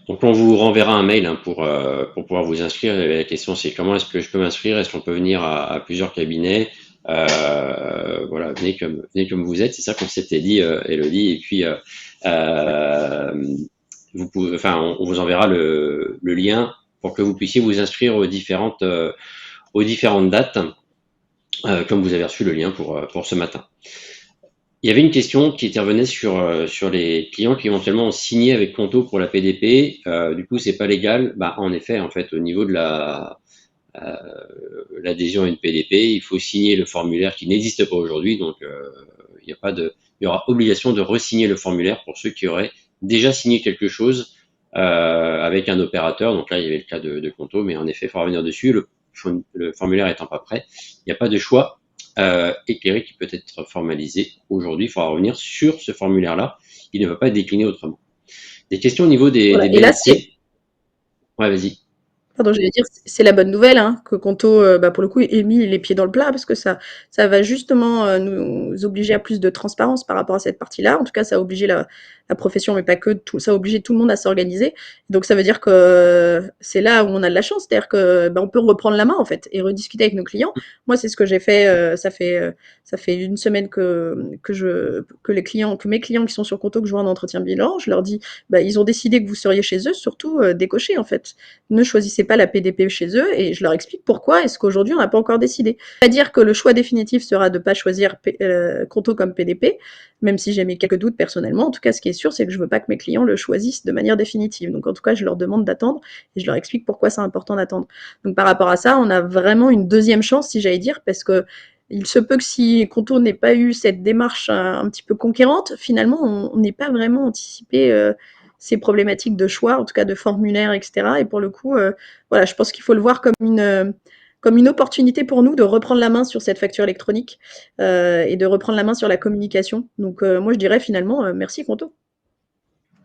Donc on vous renverra un mail pour pouvoir vous inscrire. Et la question c'est comment est-ce que je peux m'inscrire? Est-ce qu'on peut venir à plusieurs cabinets? Voilà, venez comme vous êtes. C'est ça qu'on s'était dit, Elodie. Et puis vous pouvez, enfin, on vous enverra le lien pour que vous puissiez vous inscrire aux différentes dates, comme vous avez reçu le lien pour ce matin. Il y avait une question qui intervenait sur les clients qui éventuellement ont signé avec Conto pour la PDP. Du coup, c'est pas légal. Bah, en effet, en fait, au niveau de l'adhésion à une PDP, il faut signer le formulaire qui n'existe pas aujourd'hui. Donc, il y aura obligation de re-signer le formulaire pour ceux qui auraient déjà signé quelque chose avec un opérateur. Donc là, il y avait le cas de Conto, mais en effet, il faudra revenir dessus. Le formulaire étant pas prêt, il n'y a pas de choix éclairé qui peut être formalisé. Aujourd'hui, il faudra revenir sur ce formulaire-là. Il ne va pas être décliné autrement. Des questions au niveau des Voilà. BNC. Et là, ouais, vas-y. pardon, j'allais dire, c'est la bonne nouvelle, hein, que Conto, pour le coup, ait mis les pieds dans le plat, parce que ça va justement nous obliger à plus de transparence par rapport à cette partie-là. En tout cas, ça a obligé la profession, mais pas que, ça a obligé tout le monde à s'organiser. Donc, ça veut dire que c'est là où on a de la chance, c'est-à-dire que on peut reprendre la main, en fait, et rediscuter avec nos clients. Moi, c'est ce que j'ai fait. Ça fait une semaine que mes clients qui sont sur Conto, que je vois en entretien bilan, je leur dis, ils ont décidé que vous seriez chez eux, surtout décochez, en fait. Ne choisissez pas la PDP chez eux et je leur explique pourquoi est-ce qu'aujourd'hui on n'a pas encore décidé. C'est-à-dire que le choix définitif sera de ne pas choisir Conto comme PDP, même si j'ai mis quelques doutes personnellement. En tout cas, ce qui est sûr, c'est que je veux pas que mes clients le choisissent de manière définitive. Donc en tout cas, je leur demande d'attendre et je leur explique pourquoi c'est important d'attendre. Donc par rapport à ça, on a vraiment une deuxième chance, si j'allais dire, parce que il se peut que si Conto n'ait pas eu cette démarche un petit peu conquérante, finalement, on n'est pas vraiment anticipé ces problématiques de choix, en tout cas de formulaire, etc. Et pour le coup, voilà, je pense qu'il faut le voir comme une opportunité pour nous de reprendre la main sur cette facture électronique et de reprendre la main sur la communication. Donc moi, je dirais finalement, merci Conto.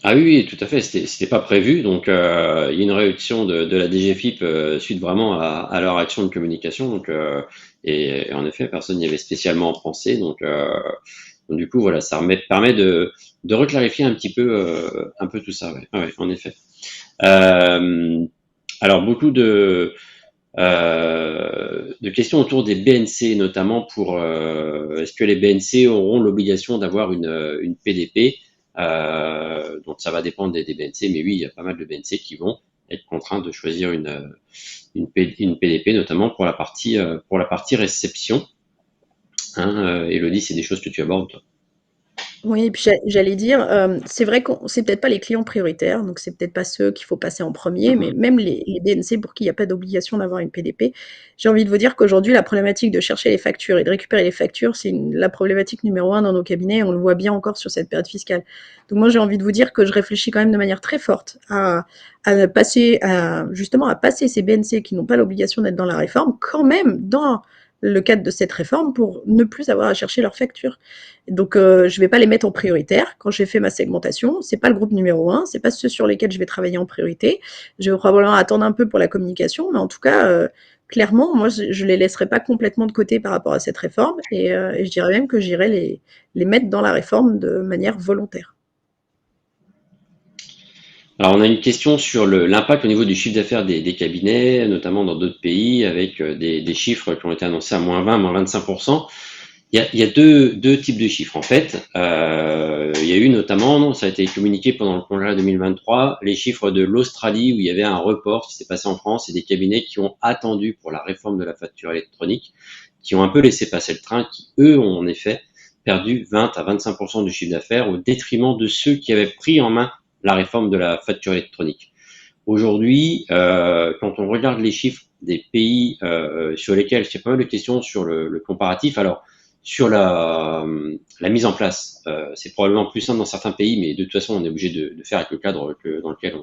Ah oui, oui, tout à fait. C'était pas prévu. Donc, il y a une réaction de la DGFiP suite vraiment à leur action de communication. Donc, et en effet, personne n'y avait spécialement pensé. Donc, du coup, voilà, ça permet de reclarifier un peu tout ça. Ouais, ouais, en effet. Alors, beaucoup de questions autour des BNC, notamment pour est-ce que les BNC auront l'obligation d'avoir une PDP? Donc ça va dépendre des BNC, mais oui, il y a pas mal de BNC qui vont être contraints de choisir une PDP, notamment pour la partie réception. Hein, Elodie, c'est des choses que tu abordes, toi. Oui, et puis j'allais dire, c'est vrai qu'on c'est peut-être pas les clients prioritaires, donc c'est peut-être pas ceux qu'il faut passer en premier, mais même les BNC pour qui il n'y a pas d'obligation d'avoir une PDP, j'ai envie de vous dire qu'aujourd'hui, la problématique de chercher les factures et de récupérer les factures, c'est la problématique numéro un dans nos cabinets, on le voit bien encore sur cette période fiscale. Donc moi, j'ai envie de vous dire que je réfléchis quand même de manière très forte justement à passer ces BNC qui n'ont pas l'obligation d'être dans la réforme, quand même dans le cadre de cette réforme pour ne plus avoir à chercher leurs factures. Donc, je vais pas les mettre en prioritaire. Quand j'ai fait ma segmentation, c'est pas le groupe numéro un, c'est pas ceux sur lesquels je vais travailler en priorité. Je vais probablement attendre un peu pour la communication, mais en tout cas, clairement, moi, je les laisserai pas complètement de côté par rapport à cette réforme, et je dirais même que j'irai les mettre dans la réforme de manière volontaire. Alors, on a une question sur l'impact au niveau du chiffre d'affaires des cabinets, notamment dans d'autres pays, avec des chiffres qui ont été annoncés à -20, -25%. Il y a deux types de chiffres en fait. Il y a eu notamment, ça a été communiqué pendant le congrès 2023, les chiffres de l'Australie où il y avait un report qui s'est passé en France et des cabinets qui ont attendu pour la réforme de la facture électronique, qui ont un peu laissé passer le train, qui eux ont en effet perdu 20 à 25% du chiffre d'affaires au détriment de ceux qui avaient pris en main la réforme de la facture électronique. Aujourd'hui, quand on regarde les chiffres des pays sur lesquels il y a pas mal de questions sur le comparatif, alors sur la mise en place, c'est probablement plus simple dans certains pays, mais de toute façon, on est obligé de faire avec le cadre dans lequel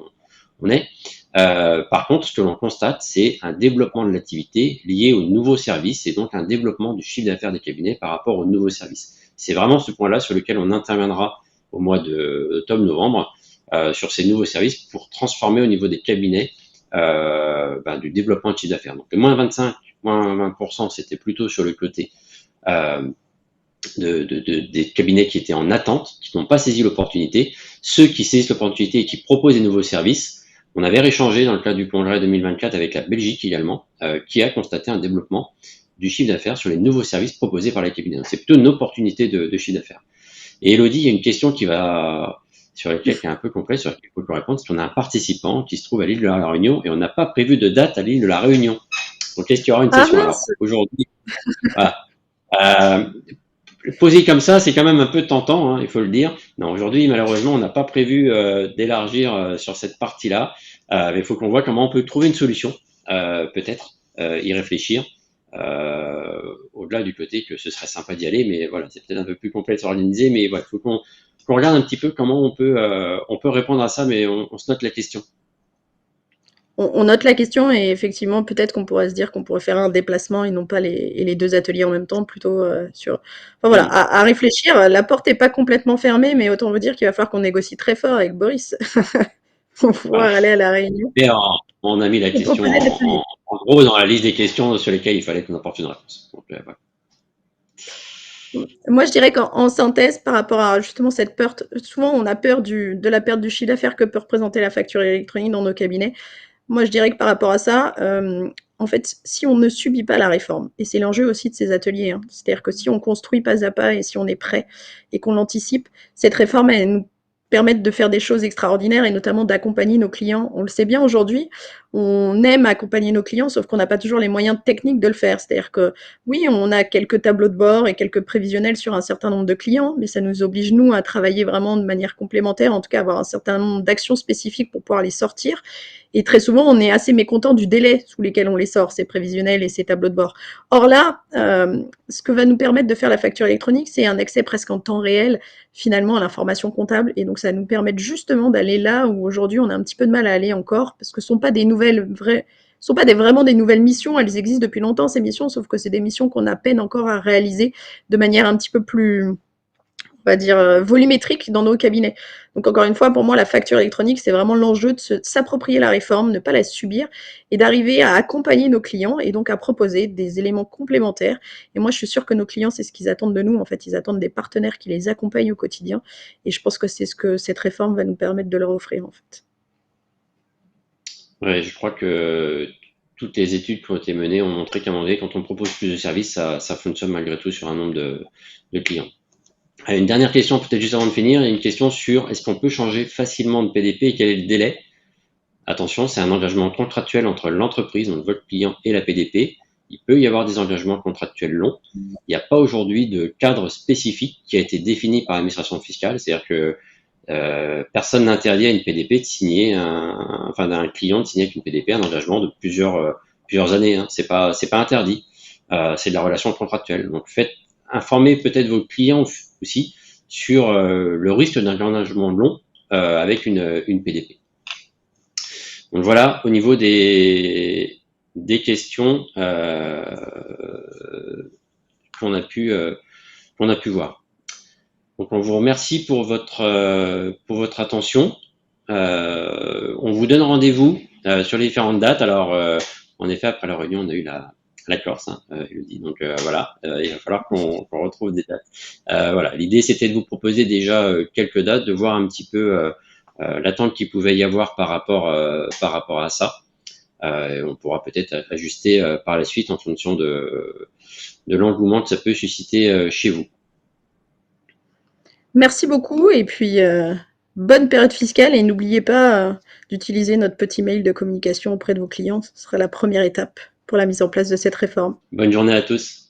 on est. Par contre, ce que l'on constate, c'est un développement de l'activité lié aux nouveaux services et donc un développement du chiffre d'affaires des cabinets par rapport aux nouveaux services. C'est vraiment ce point-là sur lequel on interviendra au mois d'octobre-novembre sur ces nouveaux services pour transformer au niveau des cabinets du développement de chiffre d'affaires. Donc le moins 25, moins 20%, c'était plutôt sur le côté des cabinets qui étaient en attente, qui n'ont pas saisi l'opportunité. Ceux qui saisissent l'opportunité et qui proposent des nouveaux services, on avait échangé dans le cadre du congrès 2024 avec la Belgique également, qui a constaté un développement du chiffre d'affaires sur les nouveaux services proposés par les cabinets. Donc, c'est plutôt une opportunité de chiffre d'affaires. Et Elodie, il y a une question sur laquelle qui est un peu complexe, sur laquelle il faut qu'on réponde, c'est qu'on a un participant qui se trouve à l'île de la Réunion et on n'a pas prévu de date à l'île de la Réunion. Donc, est-ce qu'il y aura une session? Alors, aujourd'hui, voilà. Posé comme ça, c'est quand même un peu tentant, hein, il faut le dire. Non, aujourd'hui, malheureusement, on n'a pas prévu d'élargir sur cette partie-là. Mais il faut qu'on voit comment on peut trouver une solution, peut-être, y réfléchir. Au-delà du côté que ce serait sympa d'y aller, mais voilà, c'est peut-être un peu plus complexe à organiser. Mais voilà, il faut qu'on regarde un petit peu comment on peut répondre à ça, mais on se note la question. On note la question et effectivement, peut-être qu'on pourrait se dire qu'on pourrait faire un déplacement et non pas les deux ateliers en même temps, plutôt sur. Enfin voilà, à réfléchir. La porte n'est pas complètement fermée, mais autant vous dire qu'il va falloir qu'on négocie très fort avec Boris pour pouvoir Voilà. aller à la réunion. Et on a mis la Et question proposer l'atelier. en gros dans la liste des questions sur lesquelles il fallait qu'on apporte une réponse. Donc, voilà. Moi, je dirais qu'en synthèse, par rapport à justement cette peur, souvent on a peur de la perte du chiffre d'affaires que peut représenter la facture électronique dans nos cabinets. Moi, je dirais que par rapport à ça, en fait, si on ne subit pas la réforme, et c'est l'enjeu aussi de ces ateliers, hein, c'est-à-dire que si on construit pas à pas et si on est prêt et qu'on l'anticipe, cette réforme, elle nous permet de faire des choses extraordinaires et notamment d'accompagner nos clients. On le sait bien aujourd'hui, on aime accompagner nos clients, sauf qu'on n'a pas toujours les moyens techniques de le faire. C'est-à-dire que oui, on a quelques tableaux de bord et quelques prévisionnels sur un certain nombre de clients, mais ça nous oblige, nous, à travailler vraiment de manière complémentaire, en tout cas avoir un certain nombre d'actions spécifiques pour pouvoir les sortir. Et très souvent, on est assez mécontent du délai sous lequel on les sort, ces prévisionnels et ces tableaux de bord. Or là, ce que va nous permettre de faire la facture électronique, c'est un accès presque en temps réel, finalement, à l'information comptable. Et donc, ça va nous permettre justement d'aller là où aujourd'hui, on a un petit peu de mal à aller encore, parce que ce ne sont pas des nouvelles vraies ce ne sont pas vraiment des nouvelles missions, elles existent depuis longtemps ces missions, sauf que c'est des missions qu'on a peine encore à réaliser de manière un petit peu plus, on va dire, volumétrique dans nos cabinets. Donc encore une fois, pour moi, la facture électronique, c'est vraiment l'enjeu de s'approprier la réforme, ne pas la subir et d'arriver à accompagner nos clients et donc à proposer des éléments complémentaires. Et moi, je suis sûre que nos clients, c'est ce qu'ils attendent de nous. En fait, ils attendent des partenaires qui les accompagnent au quotidien. Et je pense que c'est ce que cette réforme va nous permettre de leur offrir, en fait. Ouais, je crois que toutes les études qui ont été menées ont montré qu'à un moment donné, quand on propose plus de services, ça fonctionne malgré tout sur un nombre de clients. Une dernière question, peut-être juste avant de finir, une question sur est-ce qu'on peut changer facilement de PDP et quel est le délai? Attention, c'est un engagement contractuel entre l'entreprise, donc votre client, et la PDP. Il peut y avoir des engagements contractuels longs. Il n'y a pas aujourd'hui de cadre spécifique qui a été défini par l'administration fiscale, c'est-à-dire que personne n'interdit à une PDP de signer d'un client de signer avec une PDP un engagement de plusieurs années. Hein. C'est pas interdit. C'est de la relation contractuelle. Donc informer peut-être vos clients aussi sur le risque d'un engagement long avec une PDP. Donc voilà, au niveau des questions qu'on a pu voir. Donc on vous remercie pour votre attention. On vous donne rendez-vous sur les différentes dates. Alors en effet, après la réunion, on a eu la Corse, hein, Elodie. Donc voilà, il va falloir qu'on retrouve des dates. Voilà, l'idée c'était de vous proposer déjà quelques dates, de voir un petit peu l'attente qu'il pouvait y avoir par rapport à ça. On pourra peut-être ajuster par la suite en fonction de de l'engouement que ça peut susciter chez vous. Merci beaucoup et puis bonne période fiscale et n'oubliez pas d'utiliser notre petit mail de communication auprès de vos clients. Ce sera la première étape pour la mise en place de cette réforme. Bonne journée à tous.